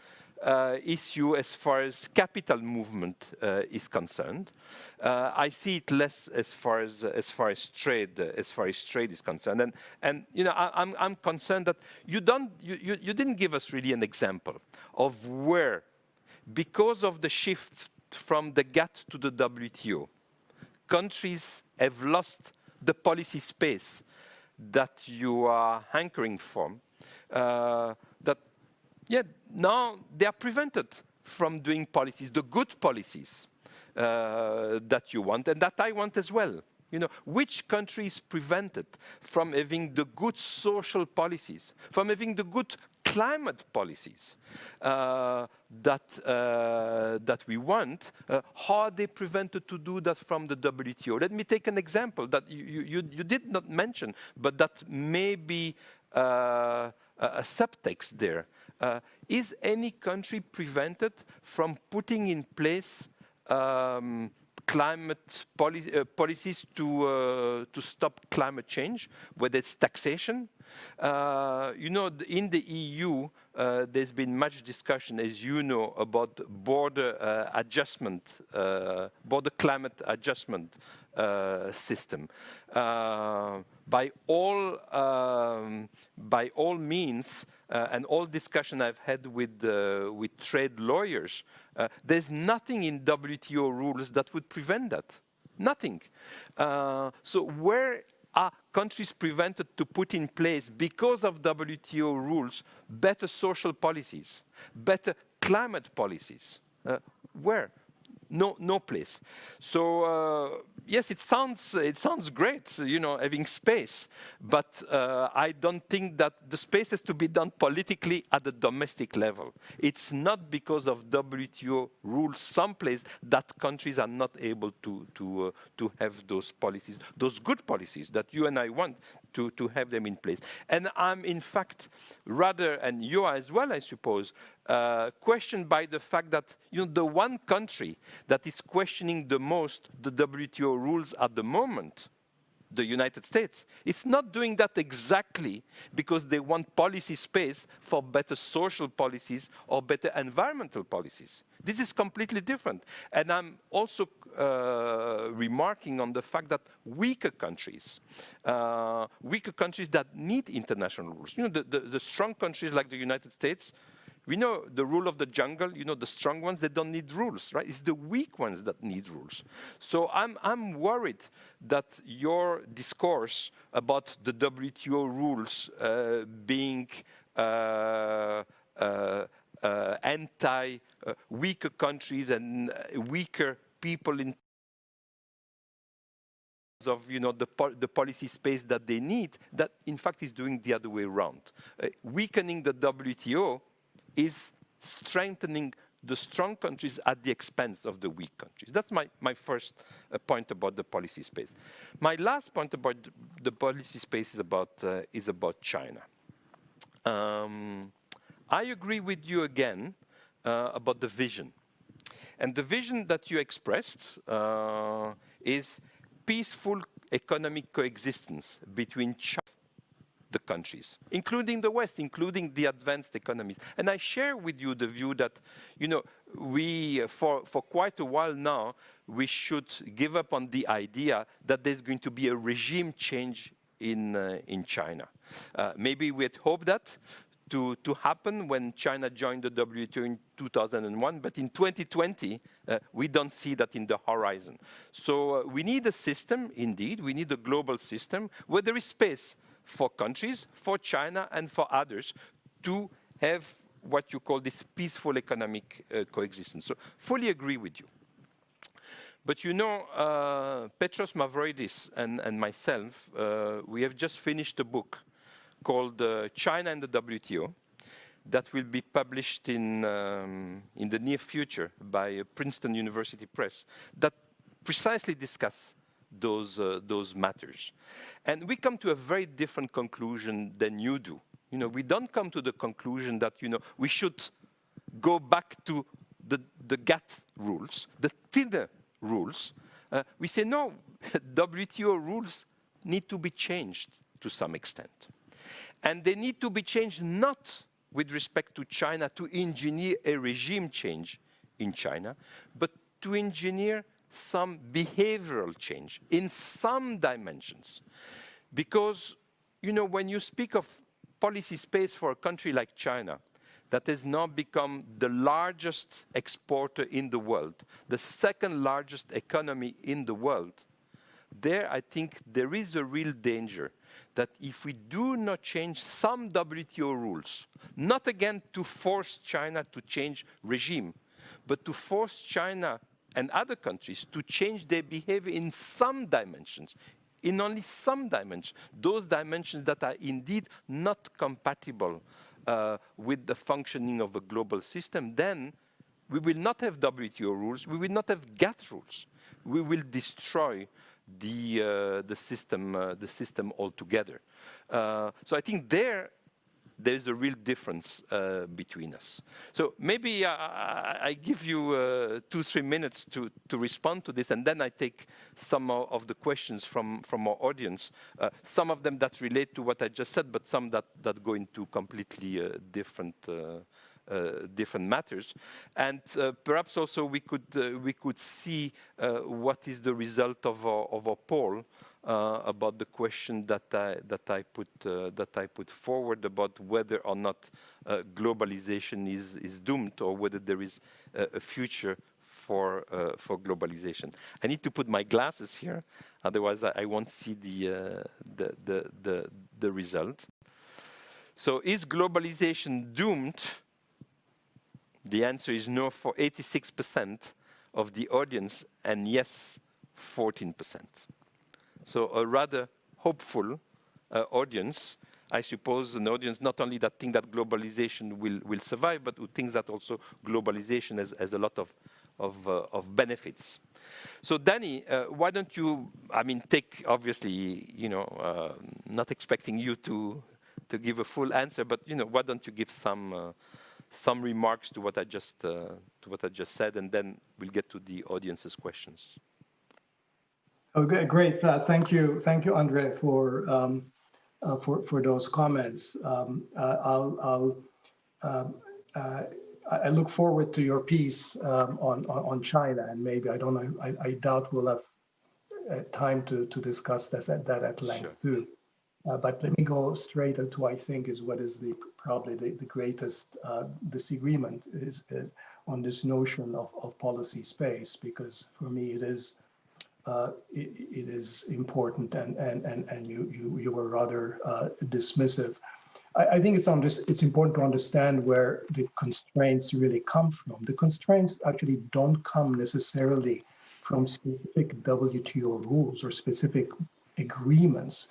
Speaker 9: issue as far as capital movement is concerned, I see it less as far as trade is concerned. And I'm concerned that you didn't give us really an example of where, because of the shift from the GATT to the WTO, countries have lost the policy space that you are hankering from, now they are prevented from doing policies, the good policies that you want and that I want as well. Which country is prevented from having the good social policies, from having the good climate policies that we want? How are they prevented to do that from the WTO? Let me take an example that you did not mention, but that may be a subtext there. Is any country prevented from putting in place climate policies to stop climate change, whether it's taxation? In the EU, there's been much discussion, as you know, about border climate adjustment system. By all means, and all discussion I've had with trade lawyers, there's nothing in WTO rules that would prevent that. Nothing. So where are countries prevented to put in place, because of WTO rules, better social policies, better climate policies? Where? No place. So yes, it sounds great, having space, but I don't think that the space has to be done politically at the domestic level. It's not because of WTO rules someplace that countries are not able to have those policies, those good policies that you and I want to have them in place. And I'm in fact rather, and you are as well, I suppose, questioned by the fact that the one country that is questioning the most the WTO rules at the moment, the United States, it's not doing that exactly because they want policy space for better social policies or better environmental policies. This is completely different. And I'm also remarking on the fact that weaker countries that need international rules, the strong countries like the United States, we know the rule of the jungle, the strong ones, they don't need rules, right? It's the weak ones that need rules. So I'm worried that your discourse about the WTO rules being anti-weaker countries and weaker people in of the policy space that they need, that in fact is doing the other way around. Weakening the WTO is strengthening the strong countries at the expense of the weak countries. That's my first point about the policy space. My last point about the policy space is about China. I agree with you again about the vision. And the vision that you expressed is peaceful economic coexistence between China the countries, including the West, including the advanced economies. And I share with you the view that, we, for quite a while now, we should give up on the idea that there's going to be a regime change in China. Maybe we had hoped that to happen when China joined the WTO in 2001, but in 2020, we don't see that in the horizon. So we need a system, indeed, we need a global system where there is space for countries, for China and for others to have what you call this peaceful economic coexistence. So fully agree with you. But you know, Petros Mavroidis and myself, we have just finished a book called China and the WTO that will be published in the near future by Princeton University Press that precisely discuss those matters. And we come to a very different conclusion than you do. You know, we don't come to the conclusion that, you know, we should go back to the GATT rules, the thinner rules. We say, no, WTO rules need to be changed to some extent. And they need to be changed not with respect to China to engineer a regime change in China, but to engineer some behavioral change in some dimensions. Because, you know, when you speak of policy space for a country like China, that has now become the largest exporter in the world, the second largest economy in the world, there I think there is a real danger that if we do not change some WTO rules, not again to force China to change regime, but to force China and other countries to change their behavior in some dimensions, in only some dimensions, those dimensions that are indeed not compatible with the functioning of a global system, then we will not have WTO rules, we will not have GATT rules. We will destroy the system altogether. So I think there's a real difference between us. So maybe I give you 2-3 minutes to respond to this, and then I take some of the questions from our audience, some of them that relate to what I just said, but some that go into completely different matters, and perhaps also we could see what is the result of our poll about the question that I put forward about whether or not globalization is doomed or whether there is a future for globalization. I need to put my glasses here, otherwise I won't see the result. So is globalization doomed? The answer is no for 86% of the audience, and yes, 14%. So a rather hopeful audience, I suppose, an audience not only that think that globalization will survive, but who thinks that also globalization has a lot of benefits. So Dani, why don't you, I mean, take, obviously, you know, not expecting you to give a full answer, but, you know, why don't you give some remarks to what I just said, and then we'll get to the audience's questions.
Speaker 10: Okay, great. Thank you, André, for those comments. I look forward to your piece on China, and maybe I don't know. I doubt we'll have time to discuss that at length too. But let me go straight into what I think is what is probably the greatest disagreement is on this notion of policy space, because for me it is important, and you were rather dismissive. I think it's important to understand where the constraints really come from. The constraints actually don't come necessarily from specific WTO rules or specific agreements.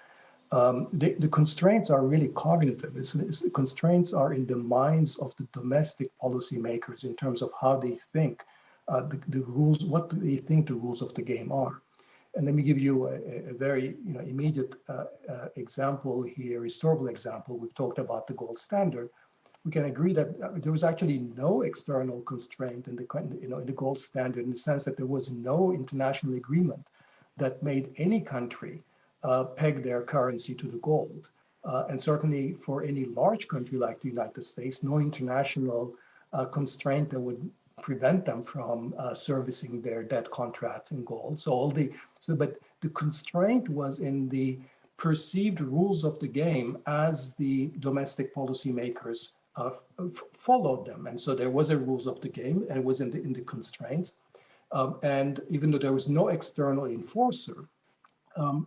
Speaker 10: The constraints are really cognitive. The constraints are in the minds of the domestic policymakers in terms of how they think the rules, what do they think the rules of the game are. And let me give you a very immediate example here, historical example. We've talked about the gold standard. We can agree that there was actually no external constraint in the gold standard, in the sense that there was no international agreement that made any country peg their currency to the gold. And certainly for any large country like the United States, no international constraint that would prevent them from servicing their debt contracts in gold. But the constraint was in the perceived rules of the game as the domestic policymakers followed them. And so there was a rules of the game, and it was in the constraints. And even though there was no external enforcer,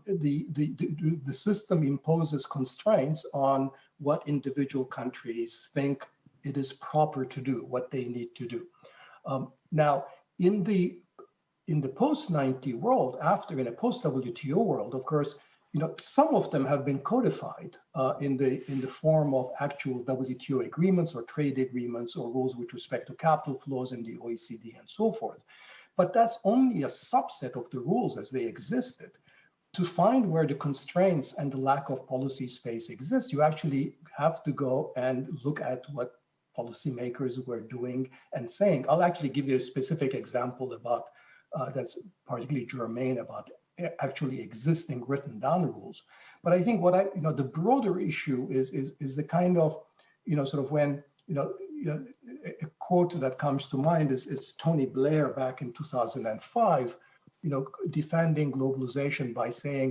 Speaker 10: the system imposes constraints on what individual countries think it is proper to do, what they need to do. Now, in the post-90 world, in a post-WTO world, of course, some of them have been codified in the form of actual WTO agreements or trade agreements or rules with respect to capital flows in the OECD and so forth. But that's only a subset of the rules as they existed. To find where the constraints and the lack of policy space exists, you actually have to go and look at what policymakers were doing and saying. I'll actually give you a specific example about that's particularly germane about actually existing written down rules. But I think the broader issue is the kind of, sort of when, a quote that comes to mind is Tony Blair back in 2005, defending globalization by saying,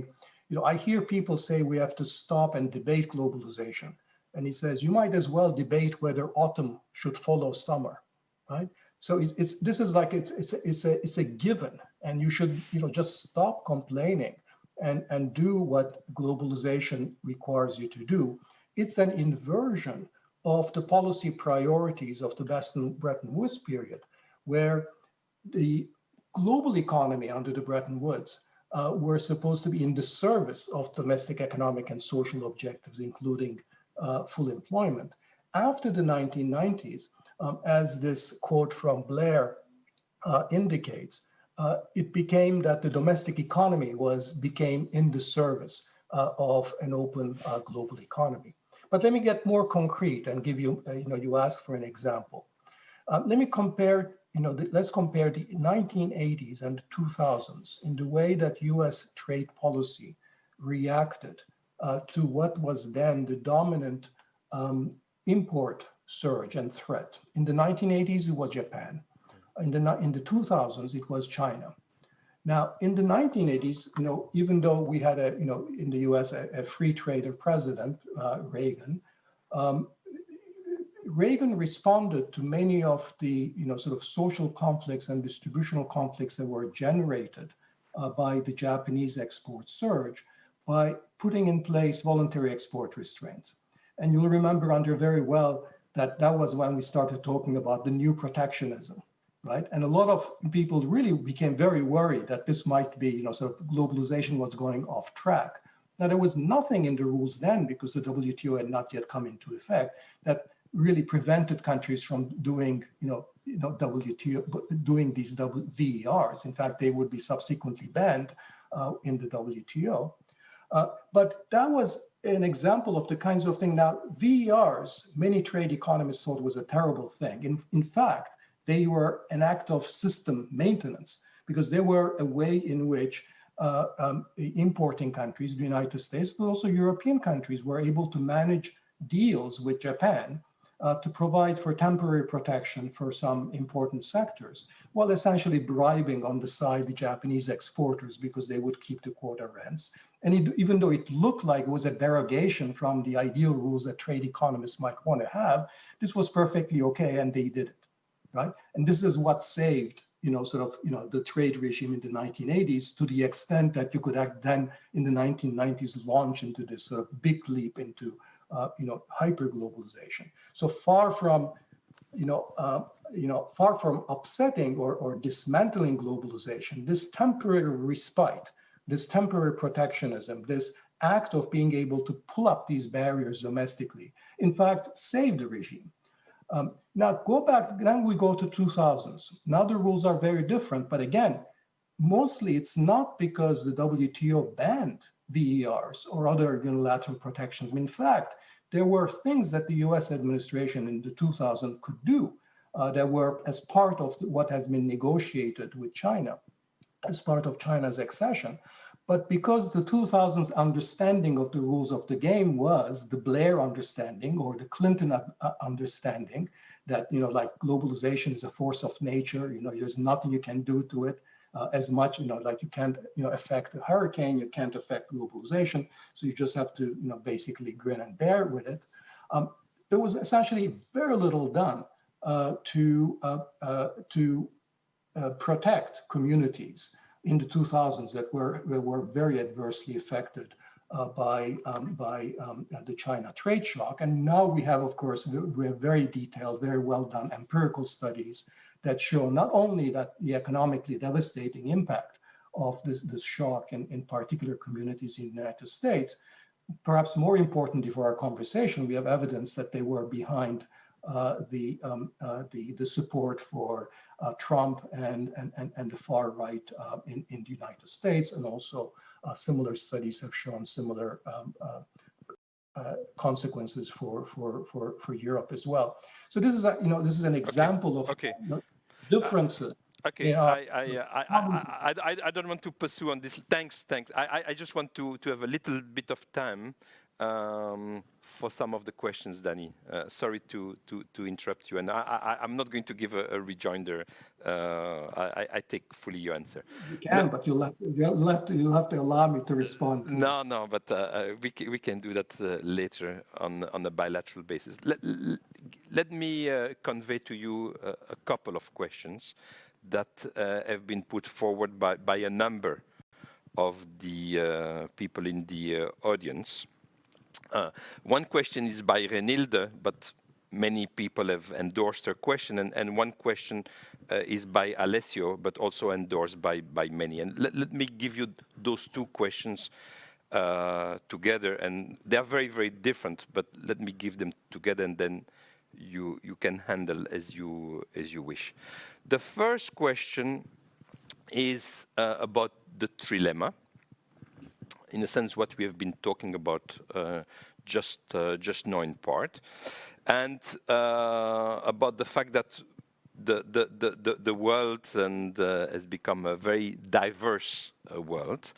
Speaker 10: I hear people say we have to stop and debate globalization. And he says, you might as well debate whether autumn should follow summer, right? So it's a given, and you should just stop complaining and do what globalization requires you to do. It's an inversion of the policy priorities of the Bretton Woods period, where the global economy under the Bretton Woods were supposed to be in the service of domestic economic and social objectives, including full employment. After the 1990s, as this quote from Blair indicates, it became that the domestic economy became in the service of an open global economy. But let me get more concrete and give you, you asked for an example. Let me compare, let's compare the 1980s and 2000s in the way that US trade policy reacted to what was then the dominant import surge and threat. In the 1980s, it was Japan. In the 2000s, it was China. Now, in the 1980s, even though we had in the US a free trader president, Reagan, Reagan responded to many of the sort of social conflicts and distributional conflicts that were generated by the Japanese export surge by putting in place voluntary export restraints. And you'll remember, André, very well that was when we started talking about the new protectionism, right? And a lot of people really became very worried that this might be, sort of globalization was going off track. Now, there was nothing in the rules then, because the WTO had not yet come into effect, that really prevented countries from doing, WTO, doing these VERs. In fact, they would be subsequently banned in the WTO. But that was an example of the kinds of thing. Now, VERs, many trade economists thought was a terrible thing. In fact, they were an act of system maintenance, because they were a way in which importing countries, the United States, but also European countries, were able to manage deals with Japan to provide for temporary protection for some important sectors, while essentially bribing on the side the Japanese exporters because they would keep the quota rents. And even though it looked like it was a derogation from the ideal rules that trade economists might want to have, this was perfectly okay, and they did it, right? And this is what saved, the trade regime in the 1980s, to the extent that you could then in the 1990s launch into this sort of big leap into hyperglobalization. So far from, far from upsetting or dismantling globalization, this temporary respite, this temporary protectionism, this act of being able to pull up these barriers domestically, in fact, saved the regime. Now go back, then we go to 2000s. Now the rules are very different, but again, mostly it's not because the WTO banned VERs or other unilateral protections. In fact, there were things that the US administration in the 2000s could do that were as part of what has been negotiated with China, as part of China's accession. But because the 2000s understanding of the rules of the game was the Blair understanding or the Clinton understanding that, like globalization is a force of nature, there's nothing you can do to it. as much, like you can't, affect a hurricane, you can't affect globalization, so you just have to, basically grin and bear with it. There was essentially very little done to protect communities in the 2000s that were very adversely affected by the China trade shock. And now we have, of course, we have very detailed, very well done empirical studies that show not only that the economically devastating impact of this shock in particular communities in the United States, perhaps more importantly for our conversation, we have evidence that they were behind the support for Trump and the far right in the United States, and also similar studies have shown similar consequences for Europe as well. So this is this is an example of differences.
Speaker 9: Okay, I don't want to pursue on this. Thanks. I just want to have a little bit of time for some of the questions, Dani. Sorry to interrupt you, and I'm not going to give a rejoinder. I take fully your answer.
Speaker 10: You can, but you'll have to allow me to respond.
Speaker 9: No, but we can do that later on a bilateral basis. Let me convey to you a couple of questions that have been put forward by a number of the people in the audience. One question is by Renilde, but many people have endorsed her question, and one question is by Alessio, but also endorsed by many. And let me give you those two questions together, and they are very, very different, but let me give them together, and then you can handle as you wish. The first question is about the trilemma. In a sense, what we have been talking about just now in part, and about the fact that the world has become a very diverse world.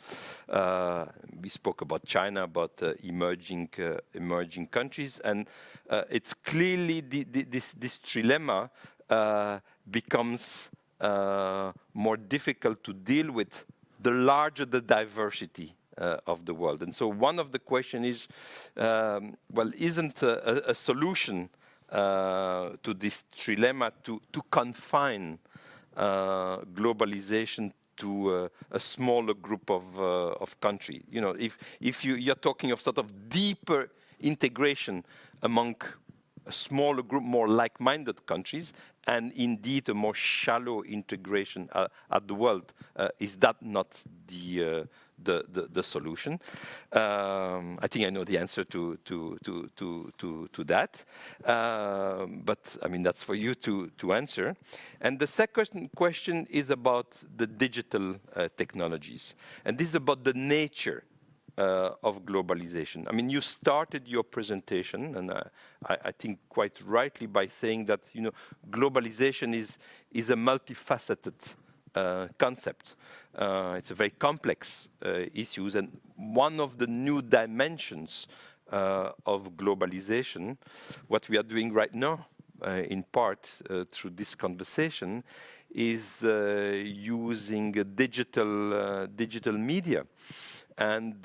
Speaker 9: We spoke about China, about emerging countries, and it's clearly this trilemma becomes more difficult to deal with the larger the diversity of the world. And so one of the questions is, well, isn't a solution to this trilemma to confine globalization to a smaller group of countries? You know, if you're talking of sort of deeper integration among a smaller group, more like-minded countries, and indeed a more shallow integration at the world, is that not the solution? I think I know the answer to that, but I mean that's for you to answer. And the second question is about the digital technologies, and this is about the nature of globalization. I mean, you started your presentation, and I think quite rightly, by saying that globalization is a multifaceted concept. It's a very complex issue, and one of the new dimensions of globalization, what we are doing right now, in part through this conversation, is using digital media. And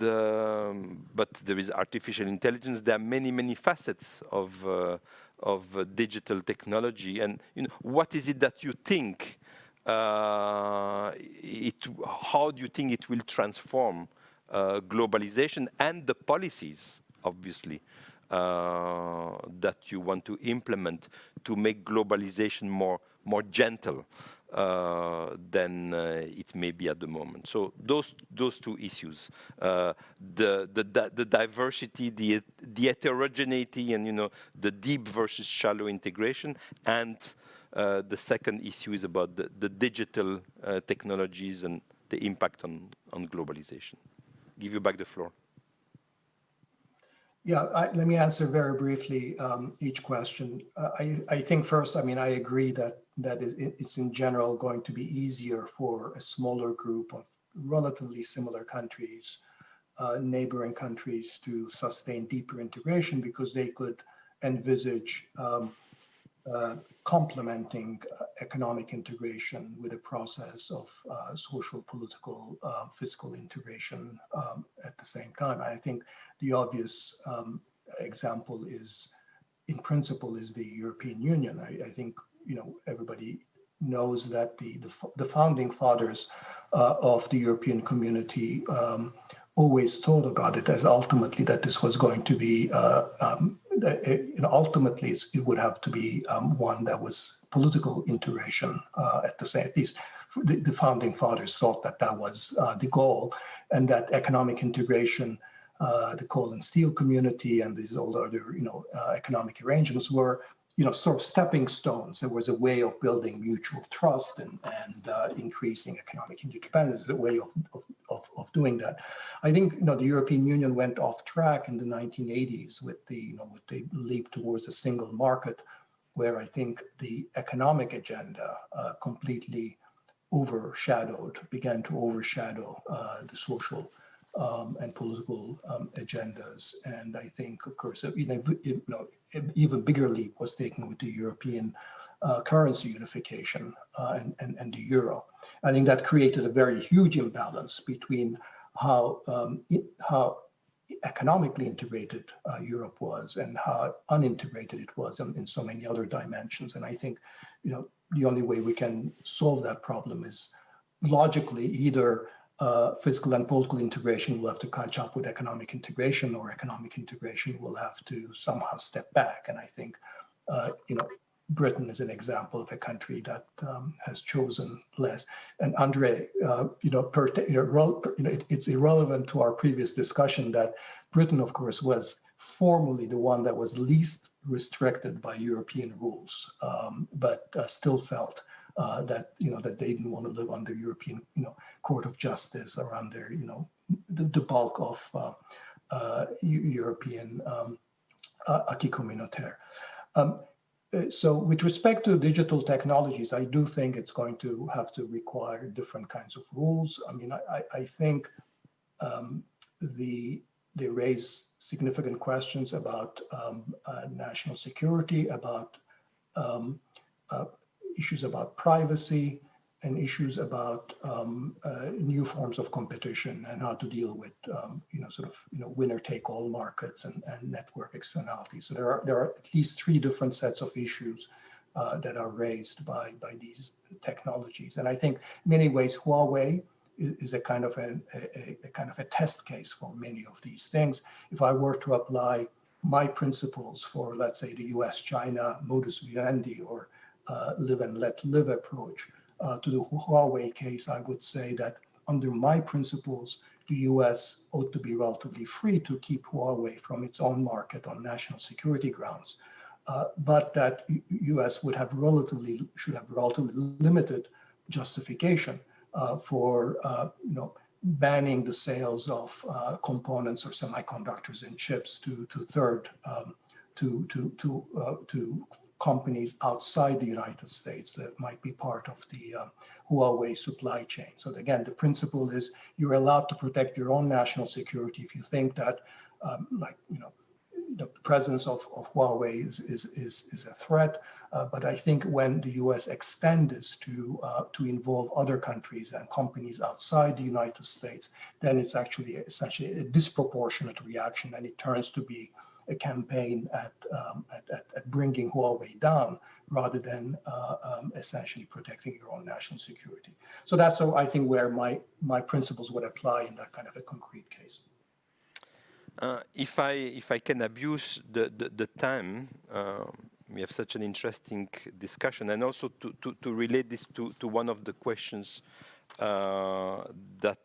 Speaker 9: but there is artificial intelligence. There are many facets of digital technology. And what is it that you think? How do you think it will transform globalization and the policies, obviously, that you want to implement to make globalization more gentle than it may be at the moment? So those two issues, the diversity, the heterogeneity, and the deep versus shallow integration, and the second issue is about the digital technologies and the impact on globalization. Give you back the floor.
Speaker 10: Yeah, let me answer very briefly each question. I think first, I mean, I agree that it's in general going to be easier for a smaller group of relatively similar countries, neighboring countries, to sustain deeper integration, because they could envisage complementing economic integration with a process of social, political, fiscal integration at the same time. I think the obvious example is, in principle, is the European Union. I think everybody knows that the founding fathers of the European community always thought about it as ultimately that this was going to be ultimately it would have to be one that was political integration at the same. At least the founding fathers thought that that was the goal, and that economic integration, the coal and steel community, and these all other economic arrangements were sort of stepping stones. There was a way of building mutual trust and increasing economic interdependence, a way of doing that. I think the European Union went off track in the 1980s with the leap towards a single market, where I think the economic agenda completely began to overshadow the social and political agendas. And I think, of course, an even bigger leap was taken with the European currency unification and the euro. I think that created a very huge imbalance between how economically integrated Europe was and how unintegrated it was in so many other dimensions. And I think, the only way we can solve that problem is logically either fiscal and political integration will have to catch up with economic integration, or economic integration will have to somehow step back. And I think, Britain is an example of a country that has chosen less. And André, it's irrelevant to our previous discussion that Britain, of course, was formally the one that was least restricted by European rules, but still felt that that they didn't want to live under European Court of Justice or under the bulk of European acquis communautaire. So with respect to digital technologies, I do think it's going to have to require different kinds of rules. I mean, I think they raise significant questions about national security, about issues about privacy, and issues about new forms of competition and how to deal with winner-take-all markets and network externalities. So there are at least three different sets of issues that are raised by these technologies. And I think in many ways Huawei is a kind of a test case for many of these things. If I were to apply my principles for, let's say, the US-China modus vivendi or live and let live approach to the Huawei case, I would say that under my principles, the US ought to be relatively free to keep Huawei from its own market on national security grounds, but that US should have relatively limited justification for banning the sales of components or semiconductors and chips to companies outside the United States that might be part of the Huawei supply chain. So again, the principle is you're allowed to protect your own national security if you think that, the presence of Huawei is a threat. But I think when the U.S. extends this to involve other countries and companies outside the United States, then it's actually essentially a disproportionate reaction, and it turns to be a campaign at bringing Huawei down rather than essentially protecting your own national security. So that's, I think, where my principles would apply in that kind of a concrete case.
Speaker 9: If I can abuse the time, we have such an interesting discussion, and also to relate this to one of the questions that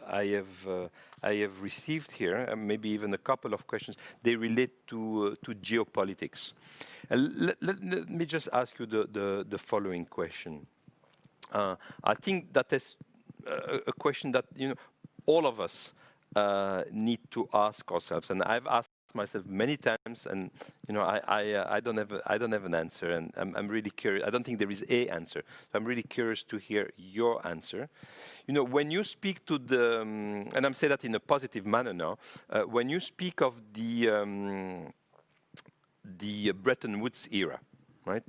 Speaker 9: I have received here, maybe even a couple of questions. They relate to geopolitics. Let me just ask you the following question. I think that is a question that all of us need to ask ourselves, and I've asked myself many times, and I don't have an answer, and I'm really curious. I don't think there is a answer. So I'm really curious to hear your answer. When you speak to the, and I'm saying that in a positive manner now, when you speak of the Bretton Woods era, right?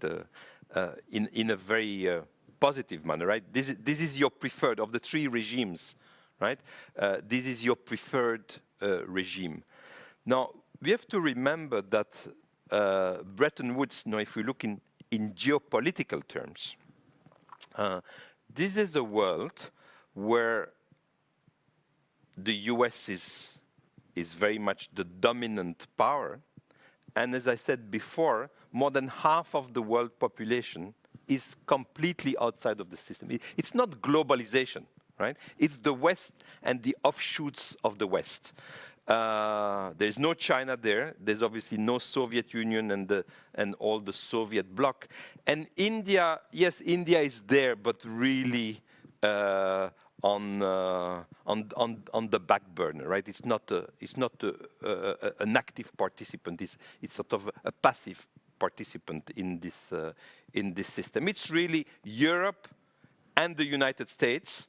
Speaker 9: In a very positive manner, right? This is your preferred of the three regimes, right? This is your preferred regime. Now we have to remember that Bretton Woods. Now, if we look in geopolitical terms, this is a world where the US is very much the dominant power. And as I said before, more than half of the world population is completely outside of the system. It's not globalization, right? It's the West and the offshoots of the West. There's no China there. There's obviously no Soviet Union and all the Soviet bloc. And India, yes, India is there, but really on the back burner, right? It's not an active participant. It's sort of a passive participant in this system. It's really Europe and the United States,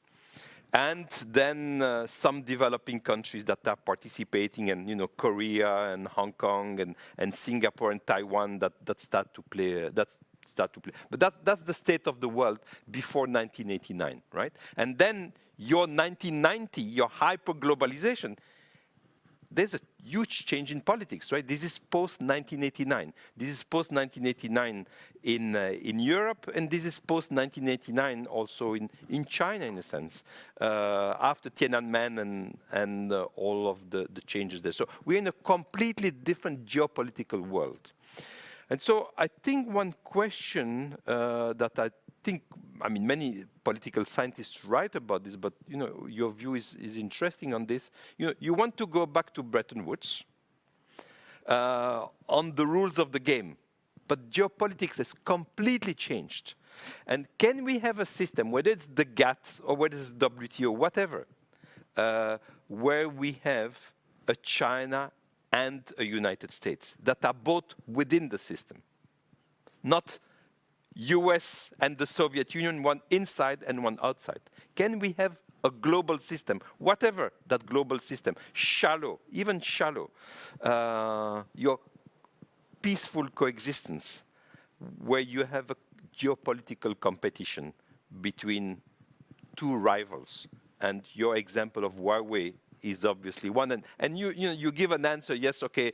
Speaker 9: and then some developing countries that are participating, and Korea and Hong Kong and Singapore and Taiwan that start to play. But that's the state of the world before 1989, right? And then your 1990, your hyperglobalization, there's a huge change in politics, right? This is post-1989. This is post-1989 in Europe, and this is post-1989 also in China, in a sense, after Tiananmen and all of the changes there. So we're in a completely different geopolitical world. And so I think one question that many political scientists write about this, but your view is interesting on this. You want to go back to Bretton Woods on the rules of the game, but geopolitics has completely changed. And can we have a system, whether it's the GATT or whether it's WTO, whatever, where we have a China and a United States that are both within the system, not US and the Soviet Union, one inside and one outside? Can we have a global system, whatever that global system, shallow, even shallow, your peaceful coexistence, where you have a geopolitical competition between two rivals? And your example of Huawei is obviously one, and you give an answer. Yes, okay.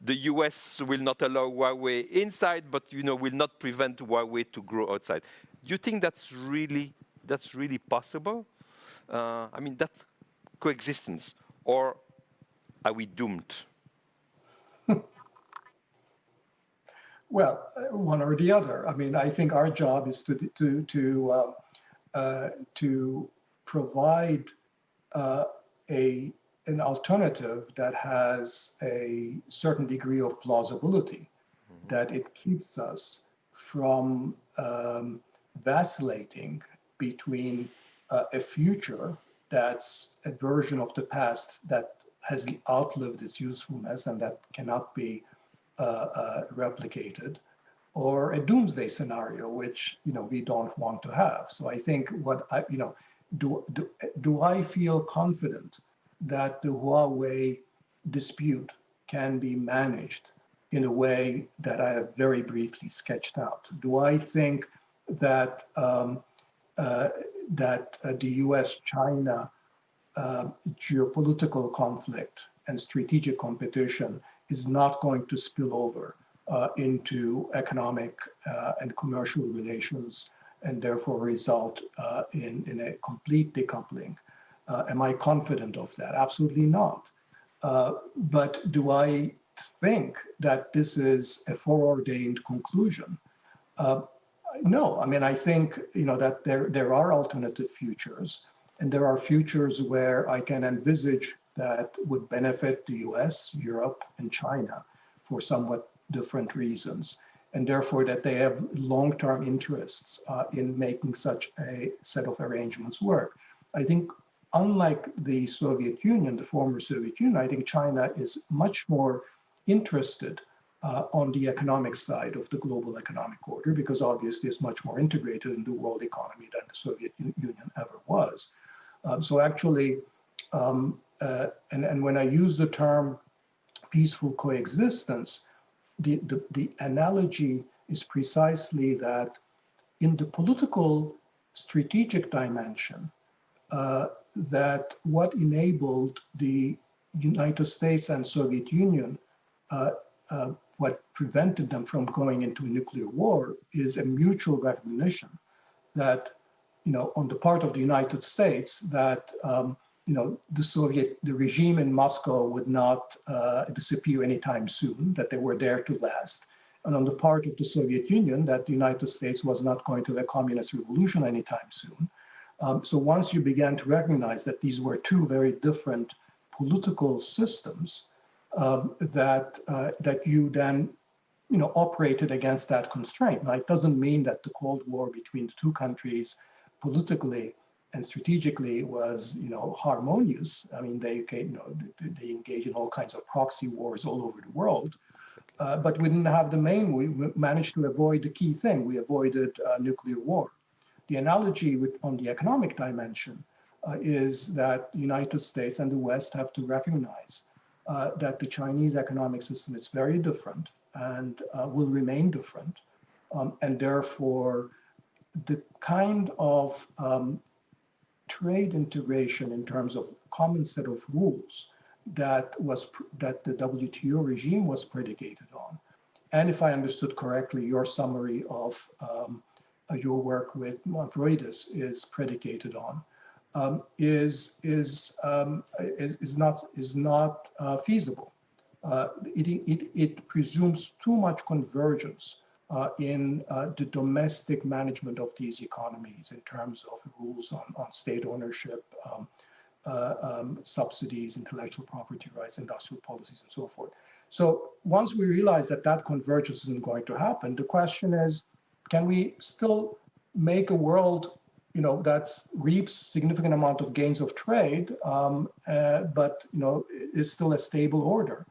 Speaker 9: The US will not allow Huawei inside, but will not prevent Huawei to grow outside. Do you think that's really possible? That coexistence, or are we doomed?
Speaker 10: Well, one or the other. I think our job is to provide an alternative that has a certain degree of plausibility, that it keeps us from vacillating between a future that's a version of the past that has outlived its usefulness and that cannot be replicated, or a doomsday scenario, which we don't want to have. So I think do I feel confident that the Huawei dispute can be managed in a way that I have very briefly sketched out? Do I think that the US-China geopolitical conflict and strategic competition is not going to spill over into economic and commercial relations, and therefore result in a complete decoupling? Am I confident of that? Absolutely not. But do I think that this is a foreordained conclusion? No. I think that there are alternative futures, and there are futures where I can envisage that would benefit the US, Europe, and China for somewhat different reasons, and therefore that they have long-term interests in making such a set of arrangements work. I think, unlike the Soviet Union, the former Soviet Union, I think China is much more interested on the economic side of the global economic order, because obviously it's much more integrated in the world economy than the Soviet Union ever was. So actually, and when I use the term peaceful coexistence, the analogy is precisely that in the political strategic dimension, that what enabled the United States and Soviet Union, what prevented them from going into a nuclear war is a mutual recognition that, on the part of the United States, that the regime in Moscow would not disappear anytime soon, that they were there to last. And on the part of the Soviet Union, that the United States was not going to have a communist revolution anytime soon. So once you began to recognize that these were two very different political systems, that you then operated against that constraint. Now, it doesn't mean that the Cold War between the two countries politically and strategically was harmonious. I mean, they engage in all kinds of proxy wars all over the world. But we didn't have the main. We managed to avoid the key thing. We avoided nuclear war. The analogy on the economic dimension is that the United States and the West have to recognize that the Chinese economic system is very different and will remain different. And therefore, the kind of trade integration in terms of common set of rules that the WTO regime was predicated on. And if I understood correctly, your summary of your work with Freudis is predicated on, is not feasible. It presumes too much convergence in the domestic management of these economies in terms of rules on state ownership, subsidies, intellectual property rights, industrial policies, and so forth. So once we realize that that convergence isn't going to happen, the question is, can we still make a world that reaps significant amount of gains of trade, but is still a stable order?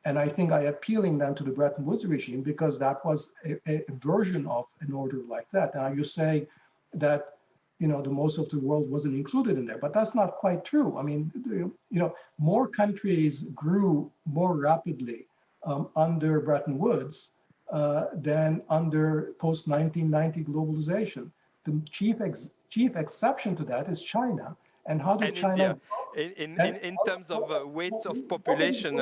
Speaker 10: And I think I appealing then to the Bretton Woods regime because that was a version of an order like that. Now you say that the most of the world wasn't included in there, but that's not quite true. I mean, more countries grew more rapidly under Bretton Woods than under post-1990 globalization. The chief exception to that is China. And how did China?
Speaker 9: India. In terms of weight of population.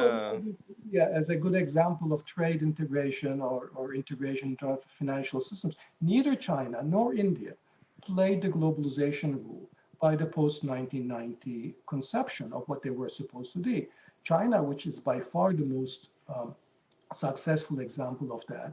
Speaker 10: Yeah, as a good example of trade integration or integration into financial systems, neither China nor India played the globalization rule by the post-1990 conception of what they were supposed to be. China, which is by far the most successful example of that,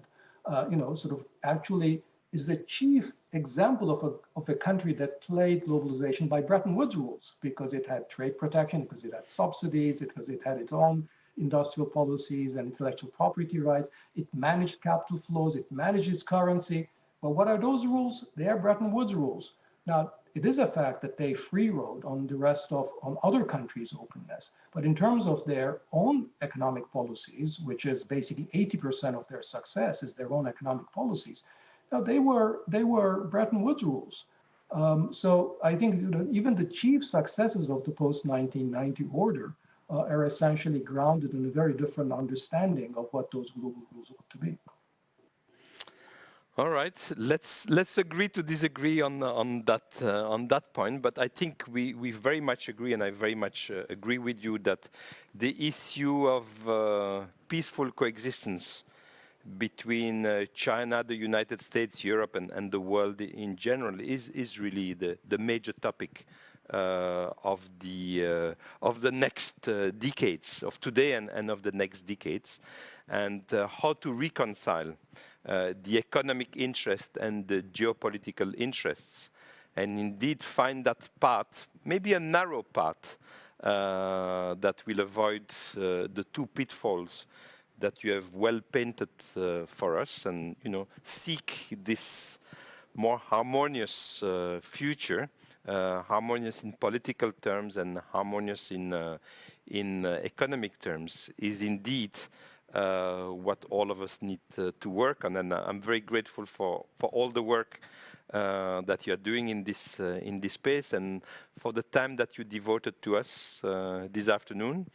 Speaker 10: sort of actually is the chief example of a country that played globalization by Bretton Woods rules because it had trade protection, because it had subsidies, because it had its own industrial policies and intellectual property rights. It managed capital flows, it managed its currency. But what are those rules? They are Bretton Woods rules. Now, it is a fact that they free rode on on other countries' openness. But in terms of their own economic policies, which is basically 80% of their success is their own economic policies, now they were Bretton Woods rules. So I think even the chief successes of the post-1990 order are essentially grounded in a very different understanding of what those global rules ought to be.
Speaker 9: All right, let's agree to disagree on that point. But I think we very much agree, and I very much agree with you that the issue of peaceful coexistence between China, the United States, Europe, and the world in general is really the major topic of the next decades, of today and of the next decades, and how to reconcile the economic interest and the geopolitical interests, and indeed find that path, maybe a narrow path, that will avoid the two pitfalls that you have well painted for us, and seek this more harmonious future, harmonious in political terms and harmonious in economic terms, is indeed what all of us need to work on. And I'm very grateful for all the work that you are doing in this space, and for the time that you devoted to us this afternoon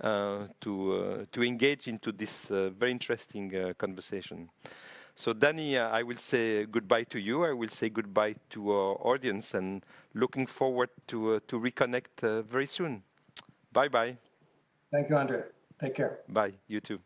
Speaker 9: to engage into this very interesting conversation. So Dani, I will say goodbye to you. I will say goodbye to our audience and looking forward to reconnect very soon. Bye-bye.
Speaker 10: Thank you, André. Take care.
Speaker 9: Bye, you too.